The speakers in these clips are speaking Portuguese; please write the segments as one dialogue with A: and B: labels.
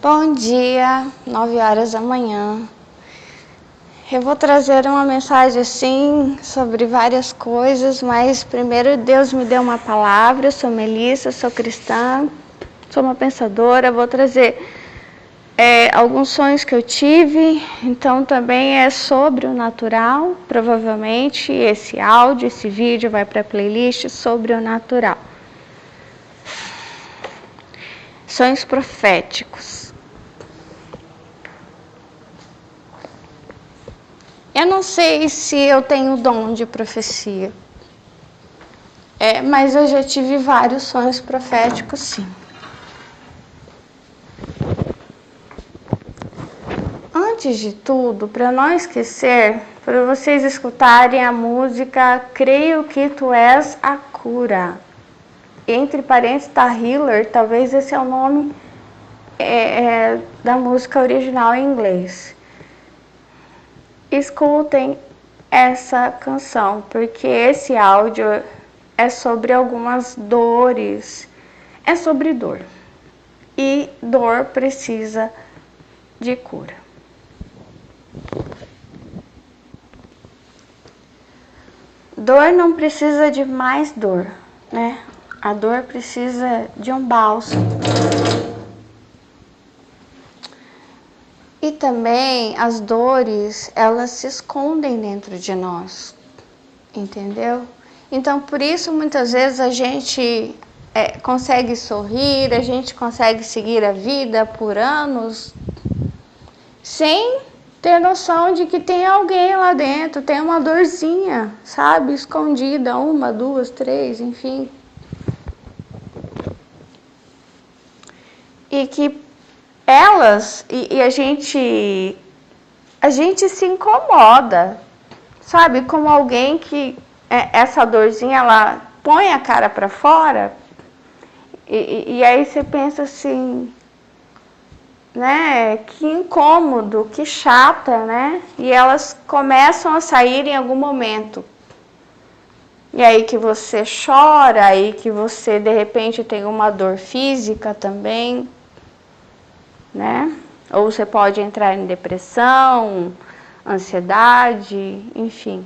A: Bom dia, 9 horas da manhã. Eu vou trazer uma mensagem assim sobre várias coisas, mas primeiro Deus me deu uma palavra. Eu sou Melissa, sou cristã, sou uma pensadora. Vou trazer alguns sonhos que eu tive, então também é sobre o natural. Provavelmente esse áudio, esse vídeo vai para a playlist sobre o natural. Sonhos proféticos. Eu não sei se eu tenho dom de profecia, mas eu já tive vários sonhos proféticos, sim. Antes de tudo, para não esquecer, para vocês escutarem a música Creio que Tu És a Cura. Entre parênteses está Healer, talvez esse é o nome da música original em inglês. Escutem essa canção, porque esse áudio é sobre algumas dores, é sobre dor. E dor precisa de cura. Dor não precisa de mais dor, né? A dor precisa de um bálsamo. E também as dores, elas se escondem dentro de nós, entendeu? Então, por isso, muitas vezes a gente consegue sorrir, a gente consegue seguir a vida por anos, sem ter noção de que tem alguém lá dentro, tem uma dorzinha, sabe? Escondida, 1, 2, 3, enfim. E que elas, a gente se incomoda, sabe? Como alguém que essa dorzinha, ela põe a cara para fora e aí você pensa assim, né? Que incômodo, que chata, né? E elas começam a sair em algum momento. E aí que você chora, aí que você de repente tem uma dor física também, né? Ou você pode entrar em depressão, ansiedade, enfim.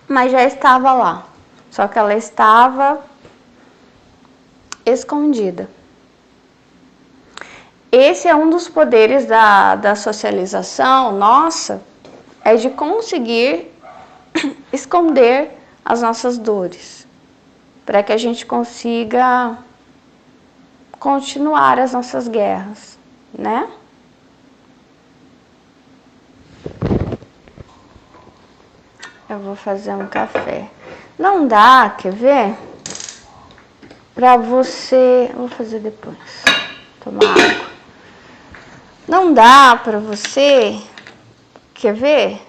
A: Mas já estava lá, só que ela estava escondida. Esse é um dos poderes da socialização nossa, é de conseguir esconder as nossas dores, para que a gente consiga continuar as nossas guerras, né? Eu vou fazer um café. Não dá, quer ver? Pra você... Vou fazer depois. Tomar água. Não dá pra você... Quer ver?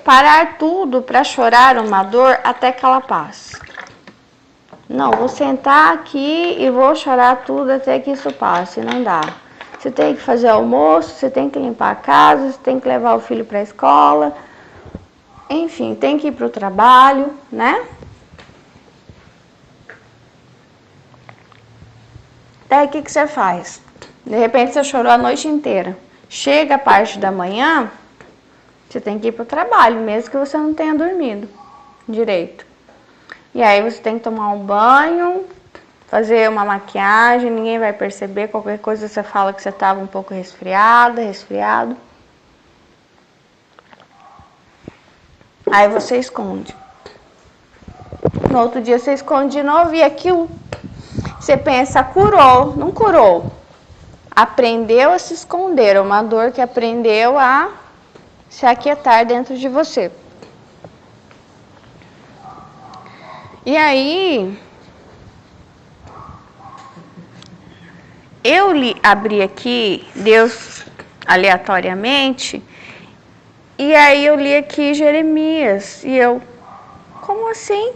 A: Parar tudo pra chorar uma dor até que ela passe. Não, vou sentar aqui e vou chorar tudo até que isso passe. Não dá. Você tem que fazer almoço, você tem que limpar a casa, você tem que levar o filho pra escola... Enfim, tem que ir para o trabalho, né? Daí o que você faz? De repente você chorou a noite inteira. Chega a parte da manhã, você tem que ir para o trabalho, mesmo que você não tenha dormido direito. E aí você tem que tomar um banho, fazer uma maquiagem, ninguém vai perceber, qualquer coisa você fala que você estava um pouco resfriado. Aí você esconde. No outro dia você esconde de novo e aquilo, você pensa, curou, não curou. Aprendeu a se esconder, é uma dor que aprendeu a se aquietar dentro de você. E aí, eu abri aqui, Deus aleatoriamente, e aí eu li aqui Jeremias, e eu, como assim?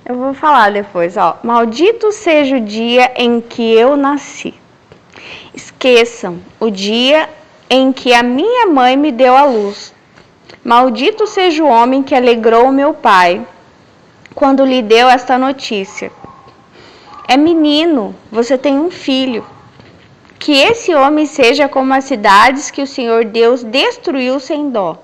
A: Eu vou falar depois, ó. Maldito seja o dia em que eu nasci. Esqueçam o dia em que a minha mãe me deu à luz. Maldito seja o homem que alegrou meu pai quando lhe deu esta notícia. é menino, você tem um filho. Que esse homem seja como as cidades que o Senhor Deus destruiu sem dó.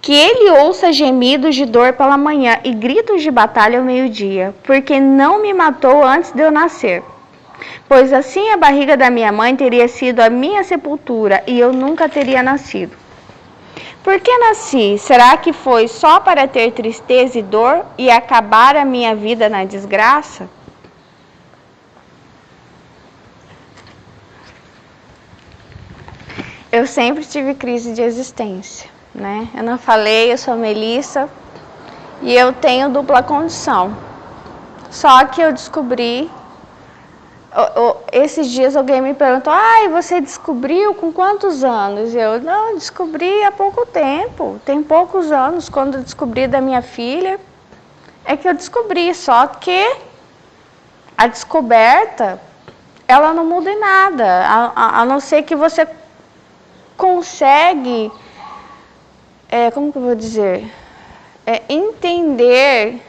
A: Que ele ouça gemidos de dor pela manhã e gritos de batalha ao meio-dia, porque não me matou antes de eu nascer. Pois assim a barriga da minha mãe teria sido a minha sepultura e eu nunca teria nascido. Por que nasci? Será que foi só para ter tristeza e dor e acabar a minha vida na desgraça? Eu sempre tive crise de existência, né? Eu não falei, eu sou Melissa e eu tenho dupla condição. Só que eu descobri, esses dias alguém me perguntou, você descobriu com quantos anos? Eu, não, descobri há pouco tempo, tem poucos anos, quando eu descobri da minha filha, é que eu descobri, só que a descoberta, ela não muda em nada, a não ser que você consegue, como que eu vou dizer, entender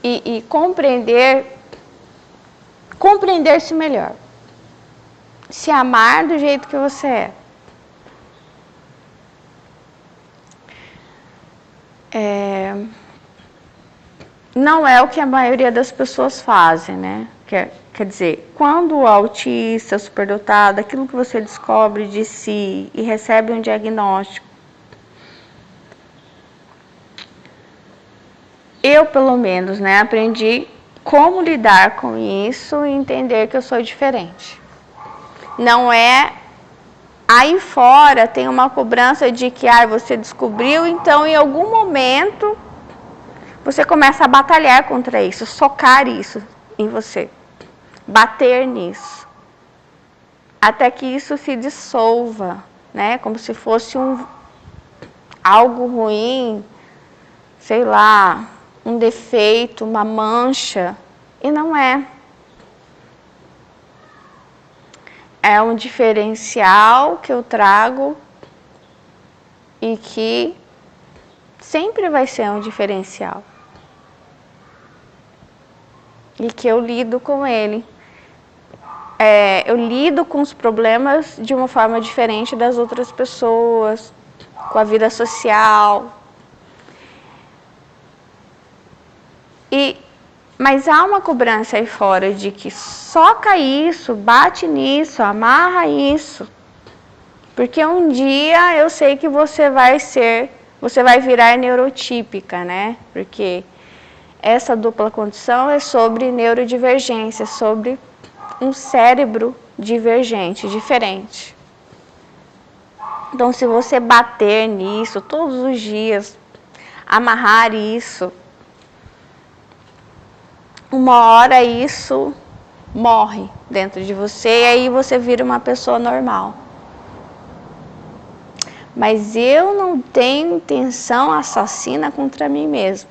A: e compreender-se melhor, se amar do jeito que você não é o que a maioria das pessoas fazem, né? Quer dizer, quando o autista, superdotado, aquilo que você descobre de si e recebe um diagnóstico, eu, pelo menos, né, aprendi como lidar com isso e entender que eu sou diferente. Não é aí fora tem uma cobrança de que você descobriu, então em algum momento você começa a batalhar contra isso, socar isso em você, bater nisso, até que isso se dissolva, né? Como se fosse algo ruim, sei lá, um defeito, uma mancha, e não é. É um diferencial que eu trago e que sempre vai ser um diferencial. E que eu lido com ele. Eu lido com os problemas de uma forma diferente das outras pessoas, com a vida social. Mas há uma cobrança aí fora de que soca isso, bate nisso, amarra isso. Porque um dia eu sei que você vai virar neurotípica, né? Porque essa dupla condição é sobre neurodivergência, sobre um cérebro divergente, diferente. Então, se você bater nisso todos os dias, amarrar isso, uma hora isso morre dentro de você e aí você vira uma pessoa normal. Mas eu não tenho intenção assassina contra mim mesma,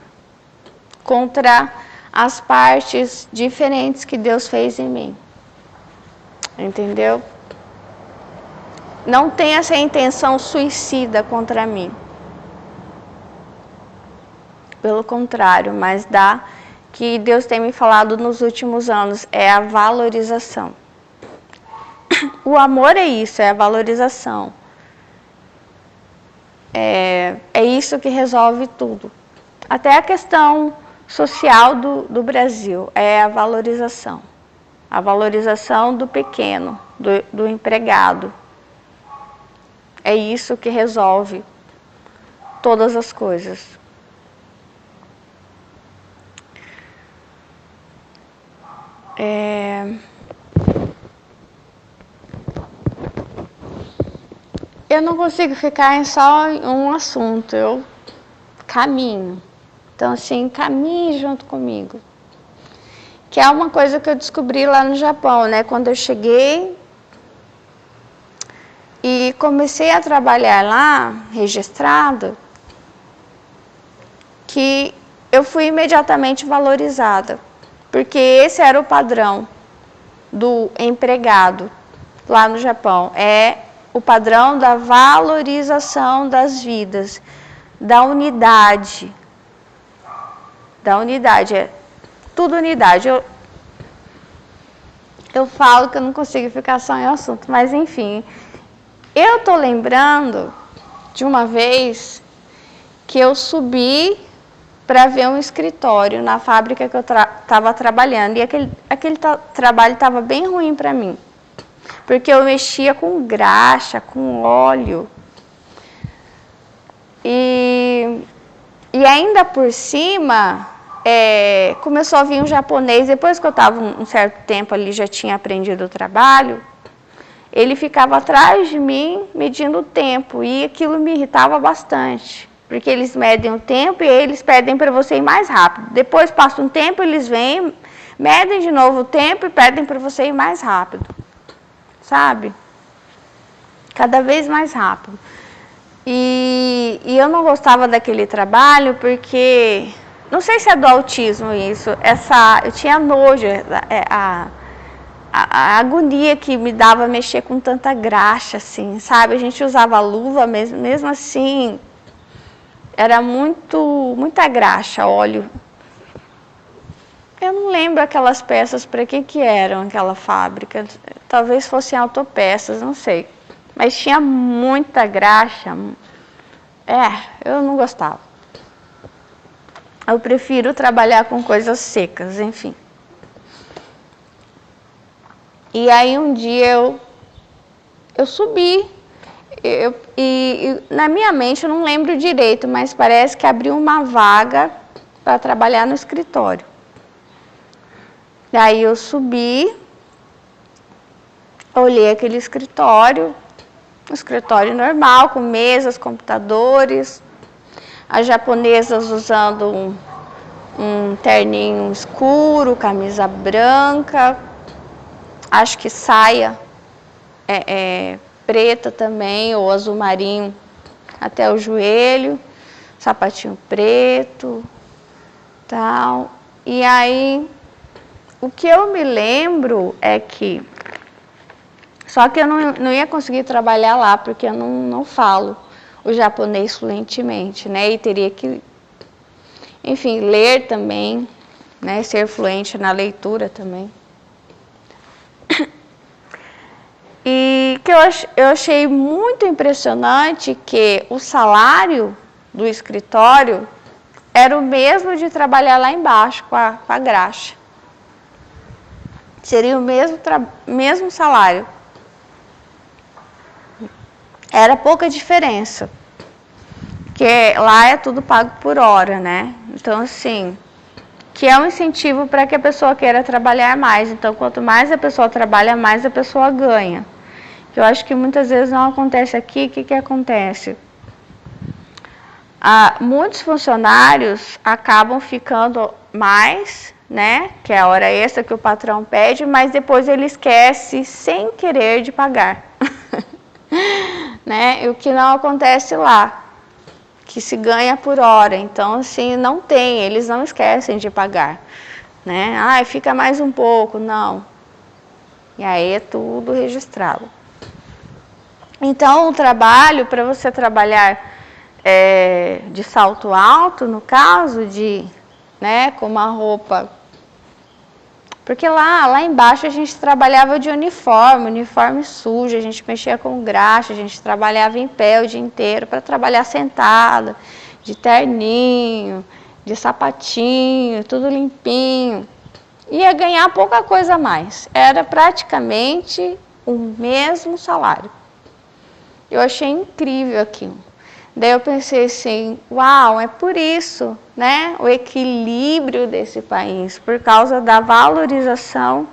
A: contra as partes diferentes que Deus fez em mim. Entendeu? Não tem essa intenção suicida contra mim. Pelo contrário, mas que Deus tem me falado nos últimos anos, é a valorização. O amor é isso, é a valorização. É isso que resolve tudo. Até a questão social do Brasil é a valorização. A valorização do pequeno, do empregado. É isso que resolve todas as coisas. Eu não consigo ficar em só um assunto, eu caminho. Então, assim, caminhe junto comigo. Que é uma coisa que eu descobri lá no Japão, né? Quando eu cheguei e comecei a trabalhar lá, registrada, que eu fui imediatamente valorizada. Porque esse era o padrão do empregado lá no Japão. É o padrão da valorização das vidas, da unidade. Da unidade, é tudo unidade. Eu falo que eu não consigo ficar só em assunto, mas enfim. Eu tô lembrando de uma vez que eu subi para ver um escritório na fábrica que eu estava trabalhando. E aquele trabalho estava bem ruim para mim, porque eu mexia com graxa, com óleo. E ainda por cima, começou a vir um japonês. Depois que eu estava um certo tempo ali, já tinha aprendido o trabalho, ele ficava atrás de mim medindo o tempo. E aquilo me irritava bastante, porque eles medem o tempo e eles pedem para você ir mais rápido. Depois passa um tempo, eles vêm, medem de novo o tempo e pedem para você ir mais rápido. Sabe? Cada vez mais rápido. E eu não gostava daquele trabalho porque, não sei se é do autismo isso, eu tinha nojo, a agonia que me dava mexer com tanta graxa, assim, sabe? A gente usava luva, mesmo assim, era muita graxa, óleo. Eu não lembro aquelas peças para que eram aquela fábrica, talvez fossem autopeças, não sei. Mas tinha muita graxa. Eu não gostava. Eu prefiro trabalhar com coisas secas, enfim. E aí um dia eu subi. E na minha mente eu não lembro direito, mas parece que abriu uma vaga para trabalhar no escritório. Daí eu subi, olhei aquele escritório, um escritório normal, com mesas, computadores, as japonesas usando um terninho escuro, camisa branca, acho que saia preta também, ou azul marinho até o joelho, sapatinho preto, tal. E aí, o que eu me lembro é que, só que eu não ia conseguir trabalhar lá, porque eu não falo o japonês fluentemente, né? E teria que, enfim, ler também, né? Ser fluente na leitura também. E que eu achei muito impressionante que o salário do escritório era o mesmo de trabalhar lá embaixo com a graxa. Seria o mesmo salário. Era pouca diferença, porque lá é tudo pago por hora, né? Então, assim, que é um incentivo para que a pessoa queira trabalhar mais. Então, quanto mais a pessoa trabalha, mais a pessoa ganha. Eu acho que muitas vezes não acontece aqui. O que acontece? Muitos funcionários acabam ficando mais, né? Que é a hora extra que o patrão pede, mas depois ele esquece, sem querer, de pagar. Né? E o que não acontece lá, que se ganha por hora. Então, assim, eles não esquecem de pagar, né? Fica mais um pouco, não. E aí é tudo registrado. Então, o trabalho, para você trabalhar de salto alto, no caso, né, com uma roupa. Porque lá embaixo a gente trabalhava de uniforme sujo, a gente mexia com graxa, a gente trabalhava em pé o dia inteiro para trabalhar sentada, de terninho, de sapatinho, tudo limpinho. Ia ganhar pouca coisa a mais. Era praticamente o mesmo salário. Eu achei incrível aquilo. Daí eu pensei assim, uau, é por isso, né, o equilíbrio desse país, por causa da valorização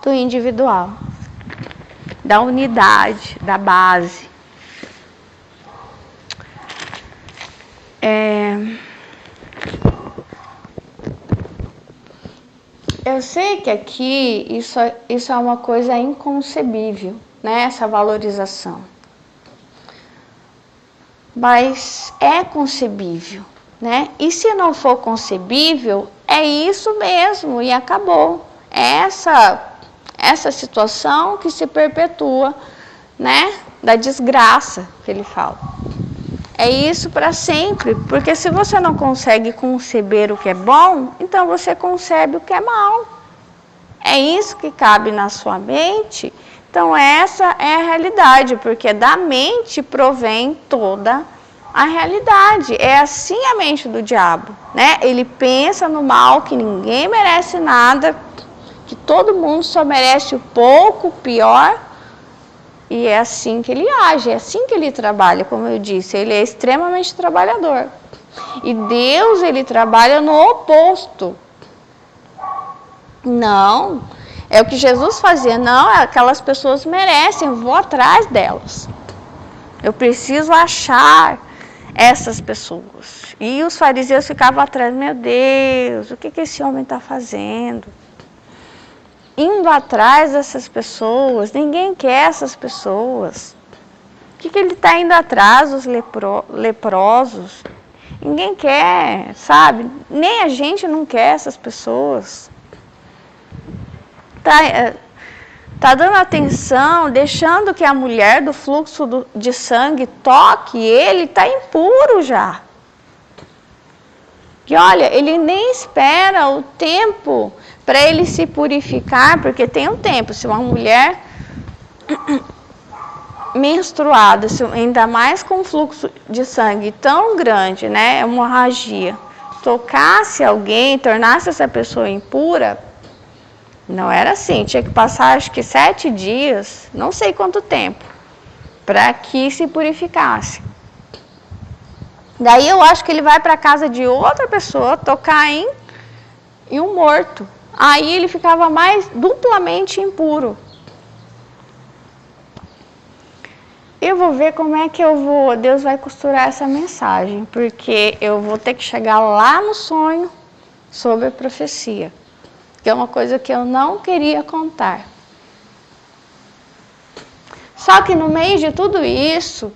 A: do individual, da unidade, da base. Eu sei que aqui isso é uma coisa inconcebível, né, essa valorização. Mas é concebível, né? E se não for concebível, é isso mesmo e acabou. É essa situação que se perpetua, né? Da desgraça que ele fala. É isso para sempre, porque se você não consegue conceber o que é bom, então você concebe o que é mal. É isso que cabe na sua mente? Então essa é a realidade, porque da mente provém toda a realidade. É assim a mente do diabo, né? Ele pensa no mal, que ninguém merece nada, que todo mundo só merece o pouco, o pior. E é assim que ele age, é assim que ele trabalha, como eu disse, ele é extremamente trabalhador. E Deus, ele trabalha no oposto. Não, é o que Jesus fazia. Não, aquelas pessoas merecem, eu vou atrás delas. Eu preciso achar essas pessoas. E os fariseus ficavam atrás, meu Deus, o que esse homem está fazendo? Indo atrás dessas pessoas, ninguém quer essas pessoas. O que ele está indo atrás dos leprosos? Ninguém quer, sabe? Nem a gente não quer essas pessoas. Tá dando atenção, deixando que a mulher do fluxo de sangue toque ele, está impuro já. E olha, ele nem espera o tempo para ele se purificar, porque tem um tempo. Se uma mulher menstruada, ainda mais com fluxo de sangue tão grande, né, hemorragia, tocasse alguém, tornasse essa pessoa impura, não era assim, tinha que passar acho que 7 dias, não sei quanto tempo, para que se purificasse. Daí eu acho que ele vai para a casa de outra pessoa tocar em um morto. Aí ele ficava mais duplamente impuro. Eu vou ver como é que Deus vai costurar essa mensagem, porque eu vou ter que chegar lá no sonho sobre a profecia, que é uma coisa que eu não queria contar. Só que no meio de tudo isso,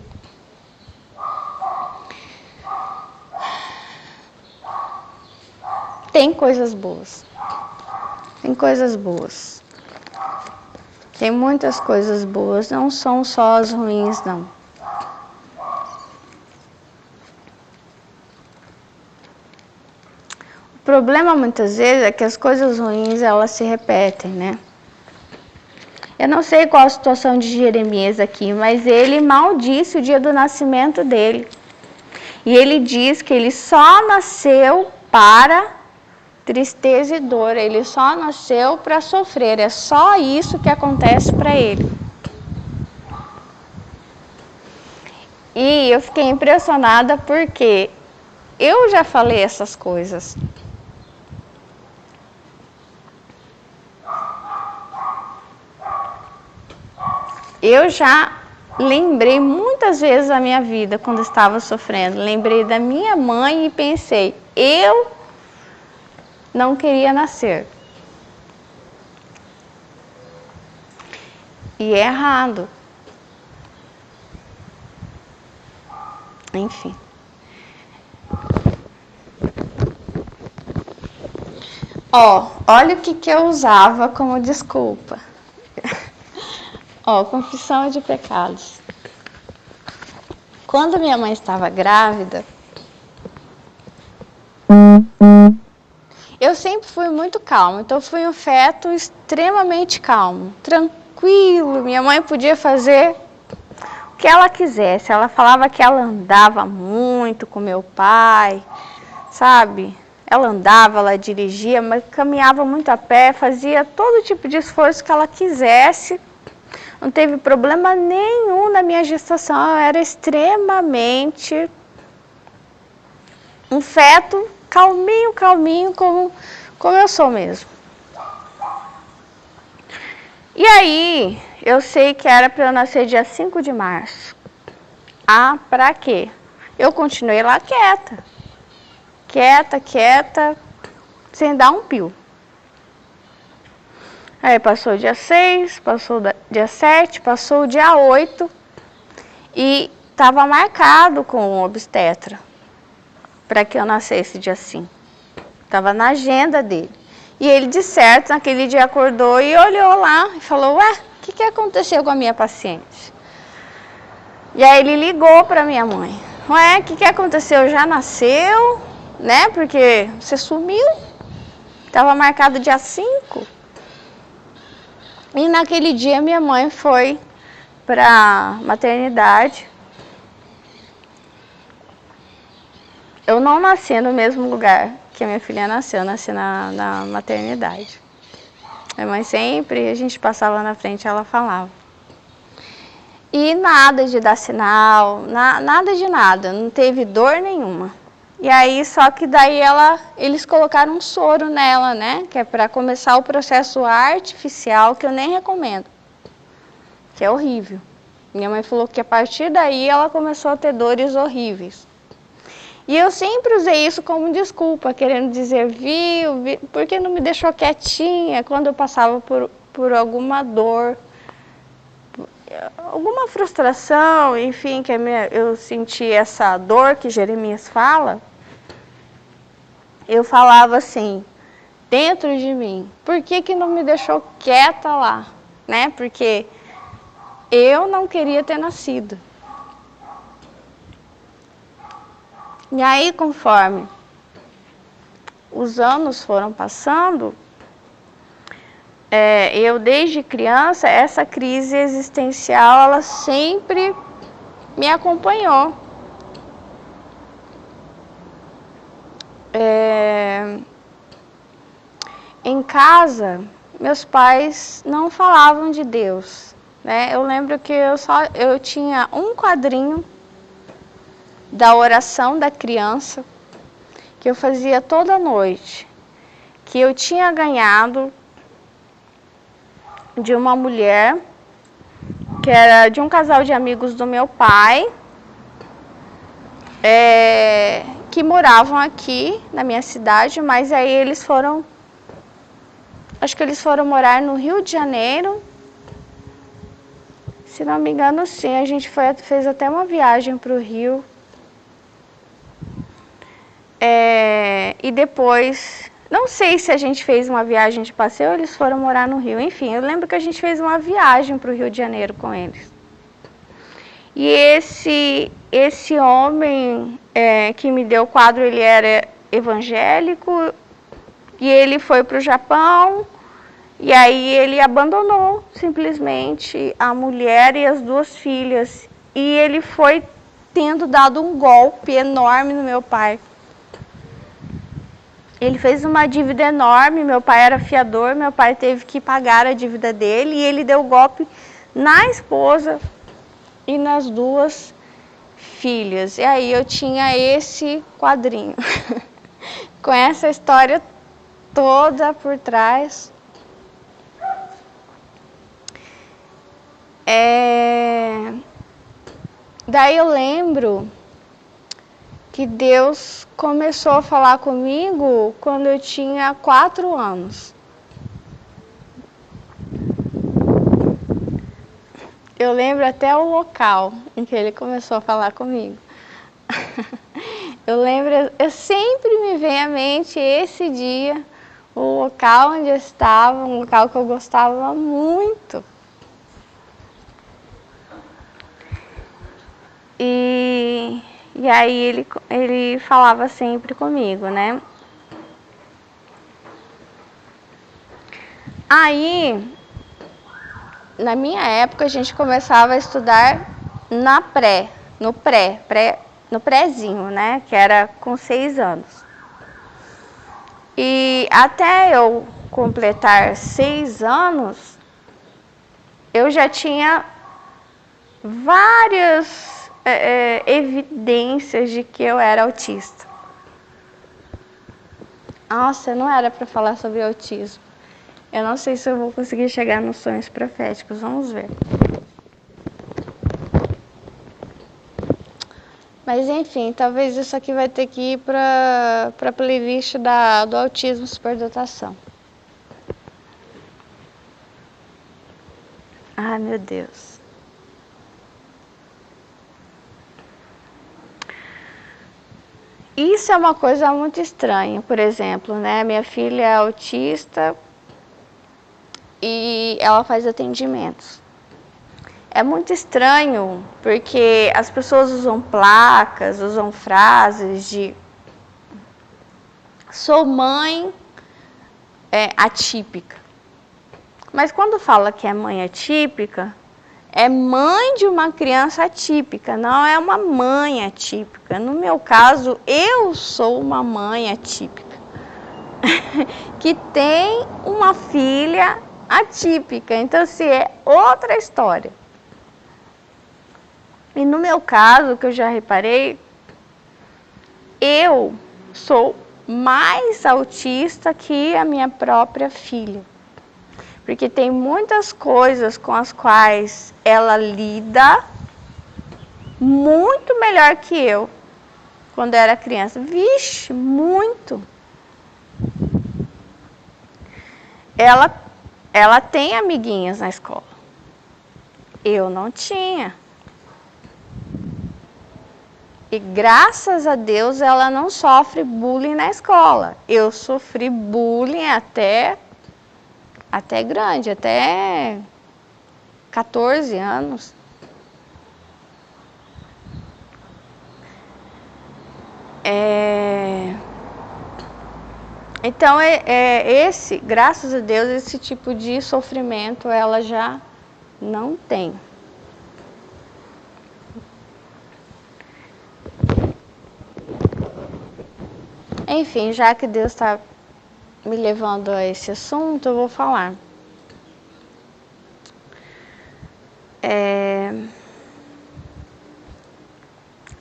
A: tem coisas boas. Tem coisas boas. Tem muitas coisas boas, não são só as ruins, não. O problema muitas vezes é que as coisas ruins, elas se repetem, né? Eu não sei qual a situação de Jeremias aqui, mas ele maldisse o dia do nascimento dele. E ele diz que ele só nasceu para tristeza e dor, ele só nasceu para sofrer, é só isso que acontece para ele. E eu fiquei impressionada porque eu já falei essas coisas. Eu já lembrei muitas vezes da minha vida quando estava sofrendo, lembrei da minha mãe e pensei, eu não queria nascer. E é errado. Enfim. Olha o que eu usava como desculpa. Confissão de pecados. Quando minha mãe estava grávida, eu sempre fui muito calma, então fui um feto extremamente calmo, tranquilo. Minha mãe podia fazer o que ela quisesse. Ela falava que ela andava muito com meu pai, sabe? Ela andava, ela dirigia, mas caminhava muito a pé, fazia todo tipo de esforço que ela quisesse. Não teve problema nenhum na minha gestação. Eu era extremamente um feto calminho, como eu sou mesmo. E aí, eu sei que era para eu nascer dia 5 de março. Pra quê? Eu continuei lá quieta, sem dar um pio. Aí passou o dia 6, passou o dia 7, passou o dia 8 e estava marcado com o obstetra para que eu nascesse dia 5. Estava na agenda dele. E ele, de certo, naquele dia acordou e olhou lá e falou, ué, o que aconteceu com a minha paciente? E aí ele ligou para minha mãe. Ué, o que aconteceu? Já nasceu, né? Porque você sumiu. Estava marcado dia 5. E naquele dia minha mãe foi para maternidade. Eu não nasci no mesmo lugar que a minha filha nasceu, eu nasci na maternidade. Minha mãe sempre, a gente passava na frente, ela falava. E nada de dar sinal, nada de nada, não teve dor nenhuma. E aí, só que daí eles colocaram um soro nela, né? Que é para começar o processo artificial, que eu nem recomendo. Que é horrível. Minha mãe falou que a partir daí ela começou a ter dores horríveis. E eu sempre usei isso como desculpa, querendo dizer, viu, por que não me deixou quietinha quando eu passava por alguma dor, alguma frustração, enfim, que eu senti essa dor que Jeremias fala. Eu falava assim, dentro de mim, por que não me deixou quieta lá, né? Porque eu não queria ter nascido. E aí, conforme os anos foram passando, eu desde criança, essa crise existencial, ela sempre me acompanhou. Em casa, meus pais não falavam de Deus, né? Eu lembro que eu tinha um quadrinho da oração da criança que eu fazia toda noite, que eu tinha ganhado de uma mulher que era de um casal de amigos do meu pai, que moravam aqui na minha cidade, mas aí acho que eles foram morar no Rio de Janeiro. Se não me engano, sim, a gente fez até uma viagem para o Rio. E depois, não sei se a gente fez uma viagem de passeio ou eles foram morar no Rio. Enfim, eu lembro que a gente fez uma viagem para o Rio de Janeiro com eles. E esse homem que me deu o quadro, ele era evangélico e ele foi para o Japão. E aí ele abandonou simplesmente a mulher e as 2 filhas. E ele foi tendo dado um golpe enorme no meu pai. Ele fez uma dívida enorme, meu pai era fiador, meu pai teve que pagar a dívida dele e ele deu golpe na esposa e nas 2 filhas. E aí eu tinha esse quadrinho com essa história toda por trás. Daí eu lembro que Deus começou a falar comigo quando eu tinha 4 anos. Eu lembro até o local em que ele começou a falar comigo. Eu sempre me vem à mente esse dia, o local onde eu estava, um local que eu gostava muito. E aí ele falava sempre comigo, né? Aí, na minha época, a gente começava a estudar no prézinho, né? Que era com 6 anos. E até eu completar 6 anos, eu já tinha várias evidências de que eu era autista. Nossa, não era para falar sobre autismo. Eu não sei se eu vou conseguir chegar nos sonhos proféticos, vamos ver. Mas enfim, talvez isso aqui vai ter que ir para a playlist do autismo superdotação. Ai, meu Deus. Isso é uma coisa muito estranha, por exemplo, né? Minha filha é autista e ela faz atendimentos. É muito estranho porque as pessoas usam placas, usam frases de sou mãe atípica. Mas quando fala que é mãe atípica, é mãe de uma criança atípica, não é uma mãe atípica. No meu caso, eu sou uma mãe atípica, que tem uma filha atípica. Então, assim, é outra história. E no meu caso, que eu já reparei, eu sou mais autista que a minha própria filha. Porque tem muitas coisas com as quais ela lida muito melhor que eu quando eu era criança. Vixe, muito. Ela tem amiguinhas na escola. Eu não tinha. E graças a Deus ela não sofre bullying na escola. Eu sofri bullying até grande, até 14 anos. Então, graças a Deus, esse tipo de sofrimento ela já não tem. Enfim, já que Deus está me levando a esse assunto, eu vou falar.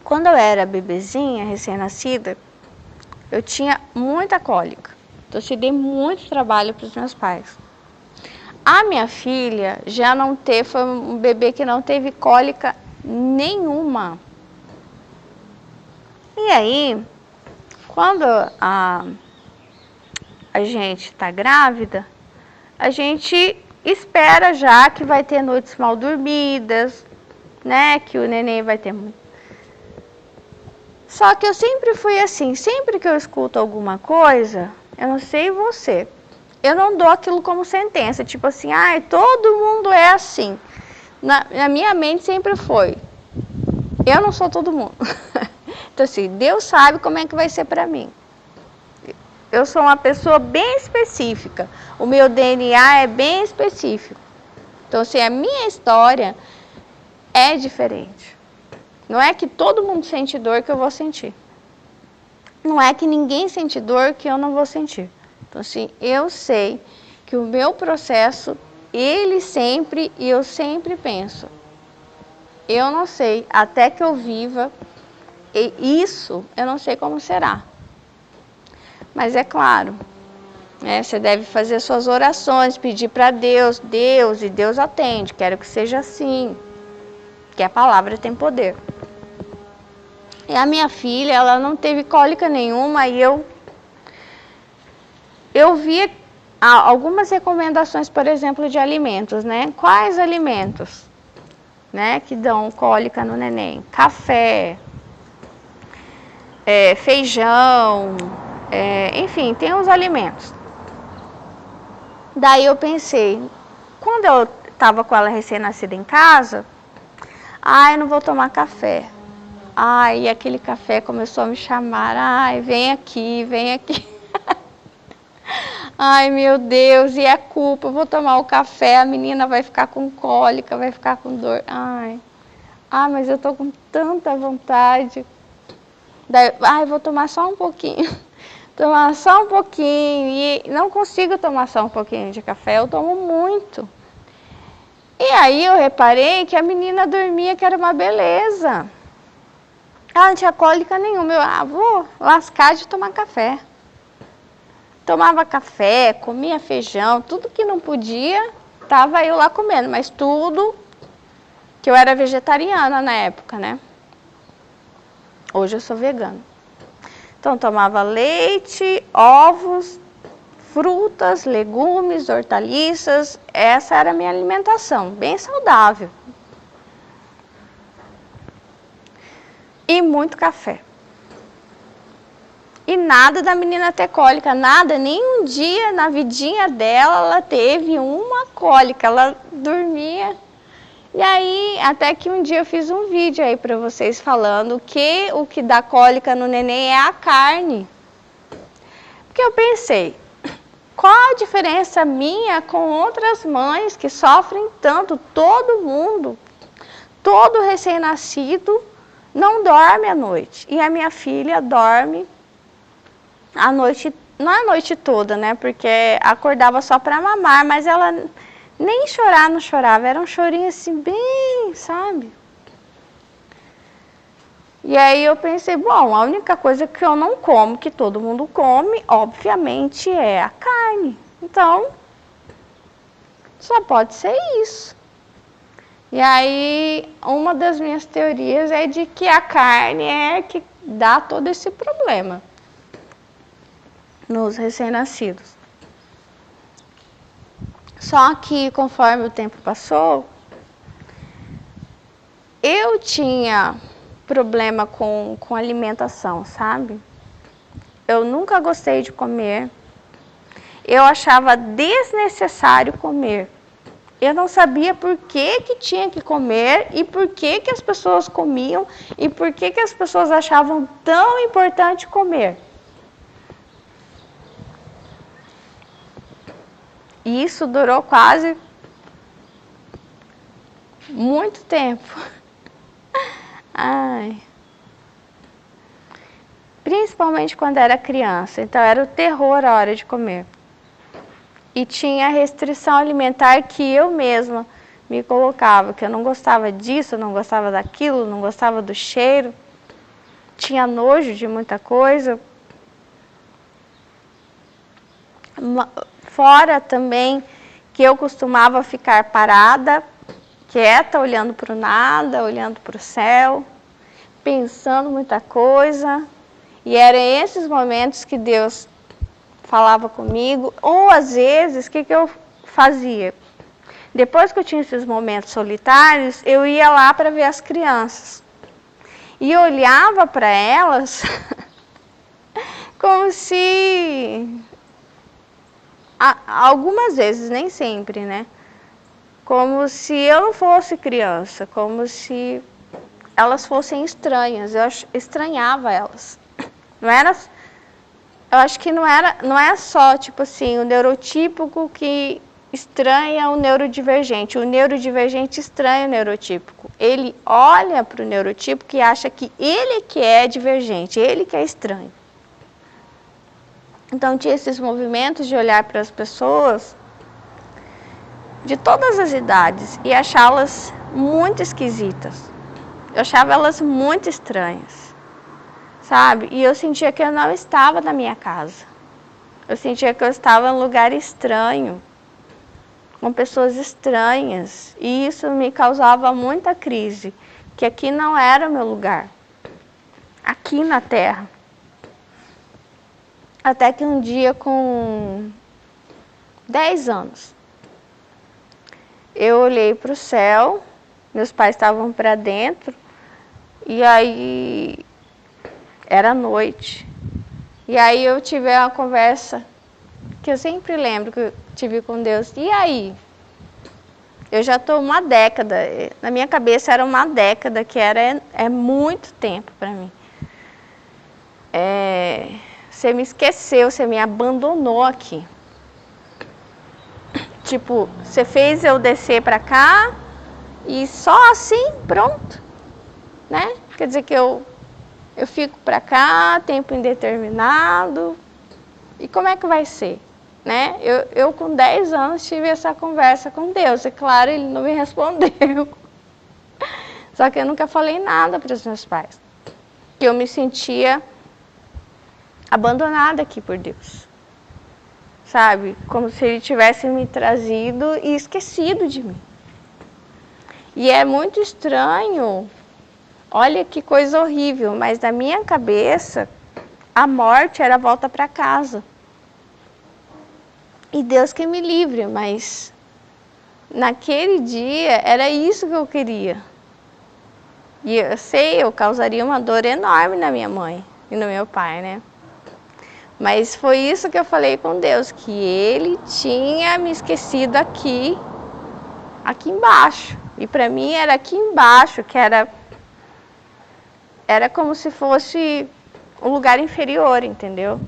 A: Quando eu era bebezinha, recém-nascida, eu tinha muita cólica. Então, eu dei muito trabalho para os meus pais. A minha filha já não teve, foi um bebê que não teve cólica nenhuma. E aí, quando a gente está grávida, a gente espera já que vai ter noites mal dormidas, né? Que o neném vai ter muito. Só que eu sempre fui assim, sempre que eu escuto alguma coisa, eu não sei você, eu não dou aquilo como sentença, tipo assim, ai, todo mundo é assim. Na minha mente sempre foi, eu não sou todo mundo. Então assim, Deus sabe como é que vai ser pra mim. Eu sou uma pessoa bem específica, o meu DNA é bem específico. Então assim, a minha história é diferente. Não é que todo mundo sente dor que eu vou sentir. Não é que ninguém sente dor que eu não vou sentir. Então, assim, eu sei que o meu processo, ele sempre, e eu sempre penso, eu não sei, até que eu viva, e isso eu não sei como será. Mas é claro, você deve fazer suas orações, pedir para Deus, e Deus atende, quero que seja assim, que a palavra tem poder. E a minha filha, ela não teve cólica nenhuma e eu vi algumas recomendações, por exemplo, de alimentos, né? Quais alimentos, né, que dão cólica no neném? Café, feijão, enfim, tem os alimentos. Daí eu pensei, quando eu estava com ela recém-nascida em casa, eu não vou tomar café. E aquele café começou a me chamar, vem aqui, vem aqui. Ai, meu Deus, e é culpa, eu vou tomar o café, a menina vai ficar com cólica, vai ficar com dor. Mas eu tô com tanta vontade. Daí, vou tomar só um pouquinho. Tomar só um pouquinho, e não consigo tomar só um pouquinho de café, eu tomo muito. E aí eu reparei que a menina dormia, que era uma beleza. Ela não tinha cólica nenhuma. Eu, vou lascar de tomar café. Tomava café, comia feijão, tudo que não podia, tava eu lá comendo. Mas tudo, que eu era vegetariana na época, né? Hoje eu sou vegana. Então tomava leite, ovos, frutas, legumes, hortaliças. Essa era a minha alimentação, bem saudável. E muito café. E nada da menina ter cólica, nada, nem um dia na vidinha dela ela teve uma cólica, ela dormia. E aí, até que um dia eu fiz um vídeo aí para vocês falando que o que dá cólica no neném é a carne. Porque eu pensei, Qual a diferença minha com outras mães que sofrem tanto? Todo mundo, todo recém-nascido não dorme à noite. E a minha filha dorme a noite, não a noite toda, né? Porque acordava só para mamar, mas ela nem chorar não chorava. Era um chorinho assim, bem, sabe? E aí eu pensei, bom, a única coisa que eu não como, que todo mundo come, obviamente, é a carne. Então, só pode ser isso. E aí, uma das minhas teorias é de que a carne é que dá todo esse problema nos recém-nascidos. Só que, conforme o tempo passou, eu tinha problema com alimentação, sabe? Eu nunca gostei de comer. Eu achava desnecessário comer. Eu não sabia por que tinha que comer e por que as pessoas comiam e por que as pessoas achavam tão importante comer. E isso durou quase muito tempo. Ai. Principalmente quando era criança. Então era o terror a hora de comer. E tinha restrição alimentar que eu mesma me colocava, que eu não gostava disso, eu não gostava daquilo, não gostava do cheiro. Tinha nojo de muita coisa. Fora também que eu costumava ficar parada, quieta, olhando para o nada, olhando para o céu, pensando muita coisa. E eram esses momentos que Deus falava comigo. Ou às vezes, o que eu fazia? Depois que eu tinha esses momentos solitários, eu ia lá para ver as crianças. E olhava para elas como se... Algumas vezes, nem sempre, né? Como se eu não fosse criança, como se elas fossem estranhas. Eu estranhava elas. Não era... Eu acho que não é só, tipo assim, o neurotípico que estranha o neurodivergente. O neurodivergente estranha o neurotípico. Ele olha para o neurotípico e acha que ele que é divergente, ele que é estranho. Então tinha esses movimentos de olhar para as pessoas de todas as idades e achá-las muito esquisitas. Eu achava elas muito estranhas, sabe? E eu sentia que eu não estava na minha casa. Eu sentia que eu estava em um lugar estranho, com pessoas estranhas. E isso me causava muita crise, que aqui não era o meu lugar, aqui na Terra. Até que um dia, com 10 anos, eu olhei para o céu, meus pais estavam para dentro, e aí era noite. E aí eu tive uma conversa que eu sempre lembro que eu tive com Deus. E aí? Eu já estou uma década, na minha cabeça era uma década, que é muito tempo para mim. Você me esqueceu, você me abandonou aqui. Tipo, você fez eu descer para cá e só assim, pronto, né? Quer dizer que eu fico para cá, tempo indeterminado. E como é que vai ser? Né? Eu com 10 anos tive essa conversa com Deus. E claro, ele não me respondeu. Só que eu nunca falei nada para os meus pais. Que eu me sentia abandonada aqui por Deus. Sabe? Como se ele tivesse me trazido e esquecido de mim. E é muito estranho. Olha que coisa horrível. Mas na minha cabeça, a morte era a volta para casa. E Deus que me livre, mas naquele dia era isso que eu queria. E eu sei, eu causaria uma dor enorme na minha mãe e no meu pai, né? Mas foi isso que eu falei com Deus, que ele tinha me esquecido aqui embaixo. E para mim era aqui embaixo, que era como se fosse um lugar inferior, entendeu?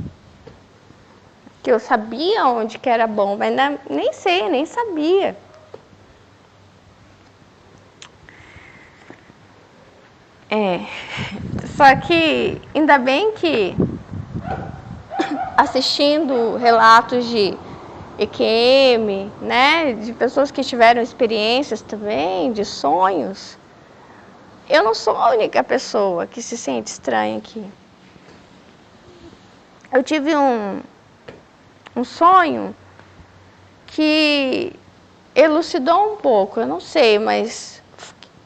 A: que eu sabia onde que era bom, mas nem sei, nem sabia. Só que, ainda bem que, assistindo relatos de EQM, né, de pessoas que tiveram experiências também, de sonhos, eu não sou a única pessoa que se sente estranha aqui. Eu tive um sonho que elucidou um pouco, eu não sei, mas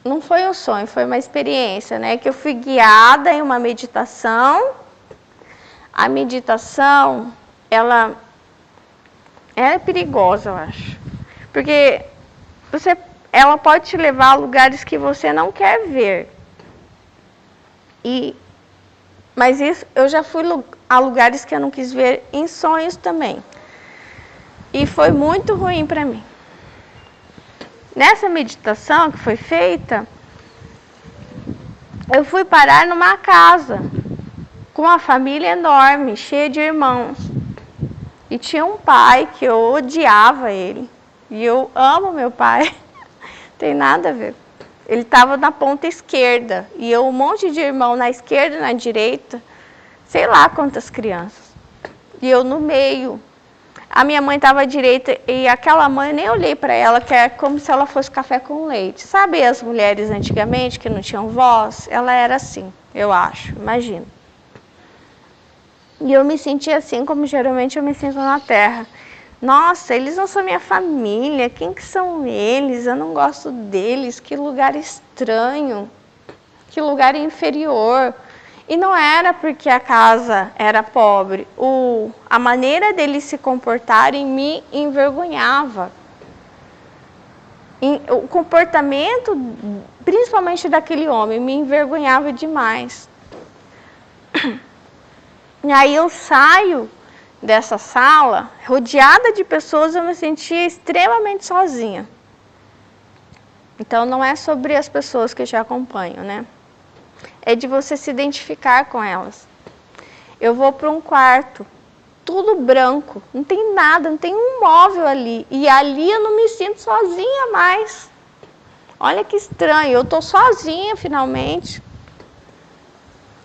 A: não foi um sonho, foi uma experiência, né? Que eu fui guiada em uma meditação. A meditação, ela é perigosa, eu acho. Porque ela pode te levar a lugares que você não quer ver. Mas isso, eu já fui a lugares que eu não quis ver em sonhos também. E foi muito ruim para mim. Nessa meditação que foi feita, eu fui parar numa casa com uma família enorme, cheia de irmãos. E tinha um pai que eu odiava ele. E eu amo meu pai. Tem nada a ver. Ele estava na ponta esquerda. E eu, um monte de irmão na esquerda e na direita. Sei lá quantas crianças. E eu no meio. A minha mãe estava à direita e aquela mãe, eu nem olhei para ela, que é como se ela fosse café com leite. Sabe as mulheres antigamente que não tinham voz? Ela era assim, eu acho, imagino. E eu me sentia assim como geralmente eu me sinto na Terra. Nossa, eles não são minha família, quem que são eles? Eu não gosto deles, que lugar estranho, que lugar inferior. E não era porque a casa era pobre. A maneira deles se comportarem me envergonhava. O comportamento, principalmente daquele homem, me envergonhava demais. E aí eu saio dessa sala, rodeada de pessoas, eu me sentia extremamente sozinha. Então não é sobre as pessoas que te acompanham, né? É de você se identificar com elas. Eu vou para um quarto, tudo branco, não tem nada, não tem um móvel ali. E ali eu não me sinto sozinha mais. Olha que estranho, eu estou sozinha finalmente.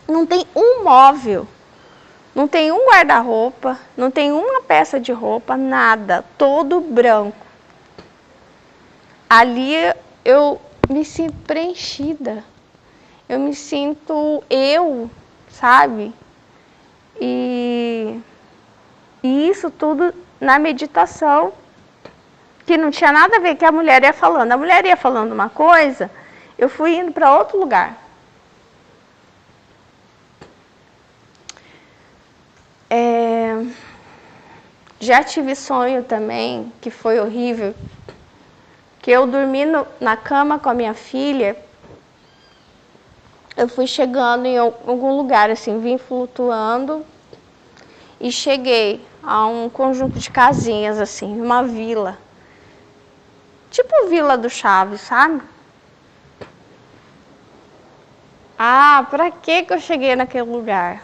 A: Não tem um móvel, não tem um guarda-roupa, não tem uma peça de roupa, nada, todo branco. Ali eu me sinto preenchida. Eu me sinto eu, sabe? E isso tudo na meditação, que não tinha nada a ver com o que a mulher ia falando. A mulher ia falando uma coisa, eu fui indo para outro lugar. Já tive sonho também, que foi horrível, que eu dormindo na cama com a minha filha, eu fui chegando em algum lugar, assim, vim flutuando e cheguei a um conjunto de casinhas, assim, uma vila. Tipo Vila do Chaves, sabe? Ah, pra que eu cheguei naquele lugar?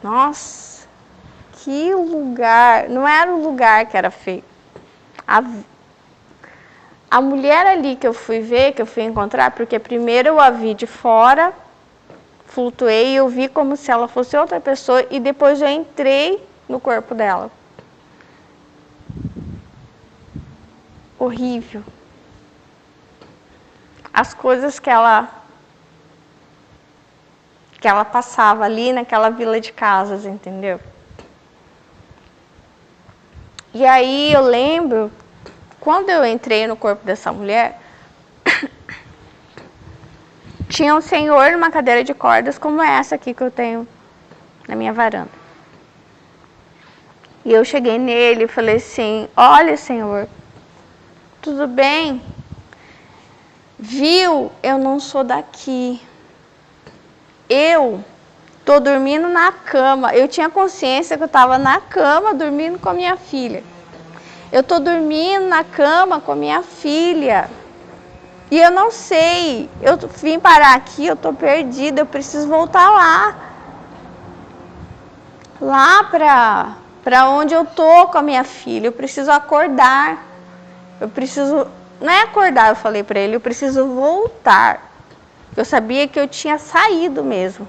A: Nossa, que lugar! Não era o lugar que era feio. A mulher ali que eu fui ver, que eu fui encontrar, porque primeiro eu a vi de fora, flutuei e eu vi como se ela fosse outra pessoa e depois eu entrei no corpo dela. Horrível. As coisas que ela passava ali naquela vila de casas, entendeu? E aí eu lembro, quando eu entrei no corpo dessa mulher, tinha um senhor numa cadeira de cordas como essa aqui que eu tenho na minha varanda. E eu cheguei nele e falei assim, olha, senhor, tudo bem? Viu? Eu não sou daqui. Eu tô dormindo na cama. Eu tinha consciência que eu estava na cama dormindo com a minha filha. Eu tô dormindo na cama com a minha filha. E eu não sei. Eu vim parar aqui, eu tô perdida, eu preciso voltar lá. lá para onde eu tô com a minha filha. Eu preciso acordar. Eu preciso, não é acordar, eu falei para ele, eu preciso voltar. Eu sabia que eu tinha saído mesmo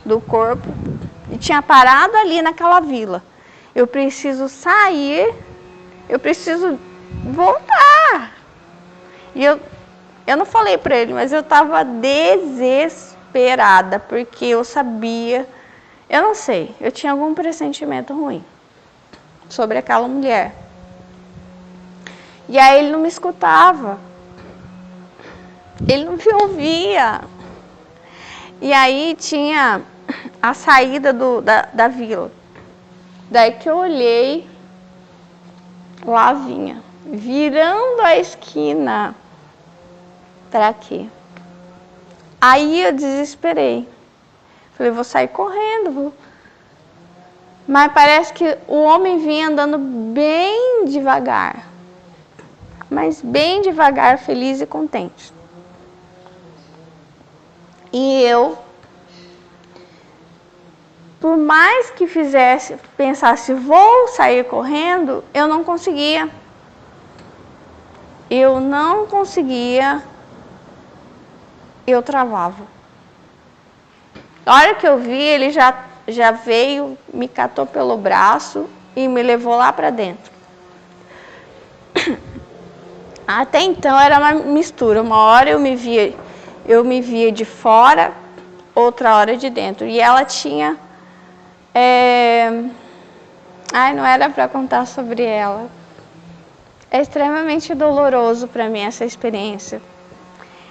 A: do corpo e tinha parado ali naquela vila. Eu preciso sair, eu preciso voltar. E eu não falei para ele, mas eu estava desesperada, porque eu sabia, eu não sei, eu tinha algum pressentimento ruim sobre aquela mulher. E aí ele não me escutava, ele não me ouvia. E aí tinha a saída da vila. Daí que eu olhei, lá vinha, virando a esquina. Pra quê? Aí eu desesperei. Falei, vou sair correndo. Mas parece que o homem vinha andando bem devagar. Mas bem devagar, feliz e contente. E eu, por mais que pensasse, vou sair correndo, eu não conseguia. Eu não conseguia. Eu travava. A hora que eu vi, ele já veio, me catou pelo braço e me levou lá para dentro. Até então era uma mistura. Uma hora eu me via de fora, outra hora de dentro. E ela tinha... não era para contar sobre ela. É extremamente doloroso para mim essa experiência.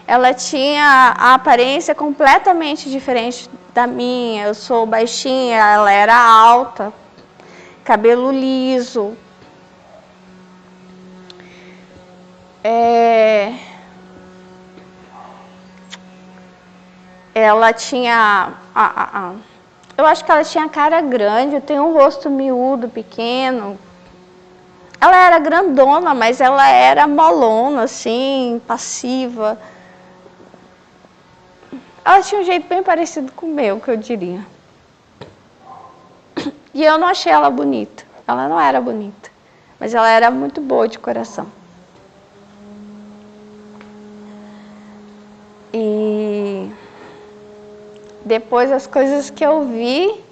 A: Ela tinha a aparência completamente diferente da minha. Eu sou baixinha, ela era alta, cabelo liso. Ela tinha... eu acho que ela tinha cara grande, tem um rosto miúdo, pequeno. Ela era grandona, mas ela era molona, assim, passiva. Ela tinha um jeito bem parecido com o meu, que eu diria. E eu não achei ela bonita. Ela não era bonita. Mas ela era muito boa de coração. E depois as coisas que eu vi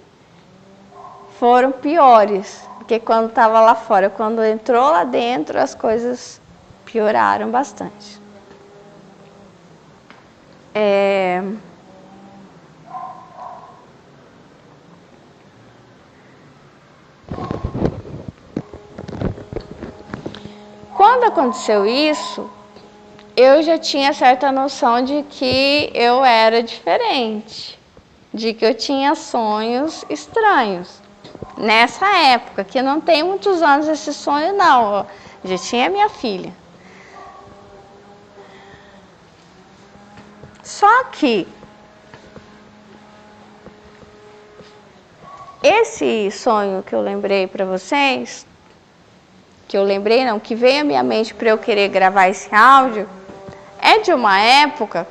A: foram piores. Porque quando estava lá fora, quando entrou lá dentro, as coisas pioraram bastante. Quando aconteceu isso, eu já tinha certa noção de que eu era diferente, de que eu tinha sonhos estranhos. Nessa época, que não tem muitos anos esse sonho não, já tinha minha filha. Só que esse sonho que eu lembrei para vocês, que veio à minha mente para eu querer gravar esse áudio, é de uma época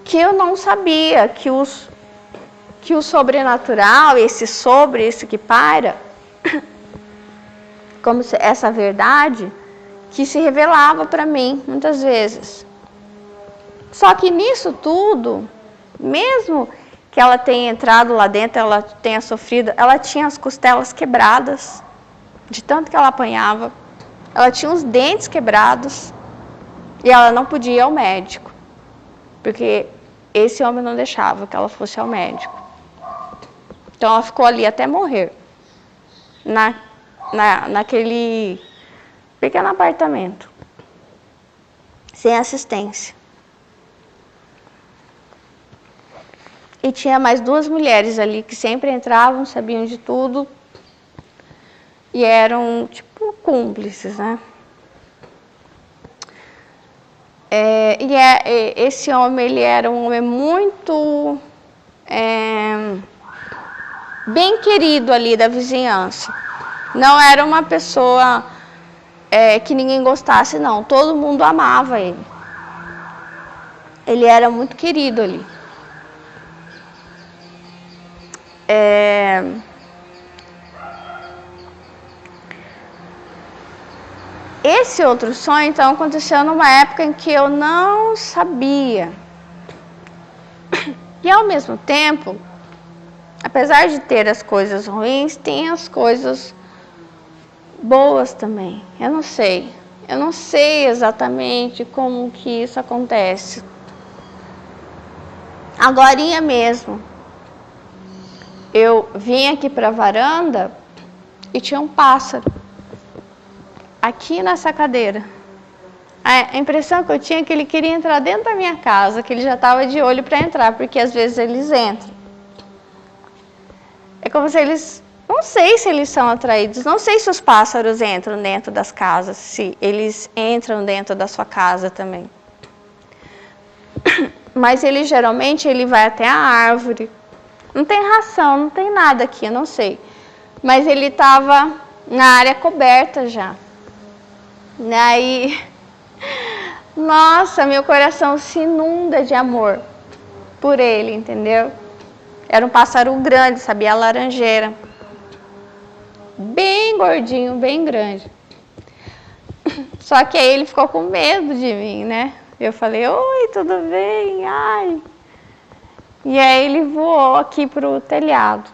A: que eu não sabia que o sobrenatural, esse que paira, como essa verdade, que se revelava para mim muitas vezes. Só que nisso tudo, mesmo que ela tenha entrado lá dentro, ela tenha sofrido, ela tinha as costelas quebradas, de tanto que ela apanhava, ela tinha os dentes quebrados e ela não podia ir ao médico, porque esse homem não deixava que ela fosse ao médico. Então ela ficou ali até morrer, naquele pequeno apartamento, sem assistência. E tinha mais 2 mulheres ali que sempre entravam, sabiam de tudo e eram tipo cúmplices, né? Esse homem, ele era um homem muito bem querido ali da vizinhança. Não era uma pessoa que ninguém gostasse, não. Todo mundo amava ele. Ele era muito querido ali. Esse outro sonho, então, aconteceu numa época em que eu não sabia. E, ao mesmo tempo, apesar de ter as coisas ruins, tem as coisas boas também. Eu não sei exatamente como que isso acontece. Agorinha mesmo, eu vim aqui para a varanda e tinha um pássaro aqui nessa cadeira. A impressão que eu tinha é que ele queria entrar dentro da minha casa, que ele já estava de olho para entrar, porque às vezes eles entram. É como se eles... Não sei se eles são atraídos, não sei se os pássaros entram dentro das casas, se eles entram dentro da sua casa também. Mas ele geralmente vai até a árvore. Não tem ração, não tem nada aqui, eu não sei. Mas ele estava na área coberta já. Aí, nossa, meu coração se inunda de amor por ele, entendeu? Era um pássaro grande, sabia? A laranjeira. Bem gordinho, bem grande. Só que aí ele ficou com medo de mim, né? Eu falei, oi, tudo bem? Ai. E aí ele voou aqui pro telhado.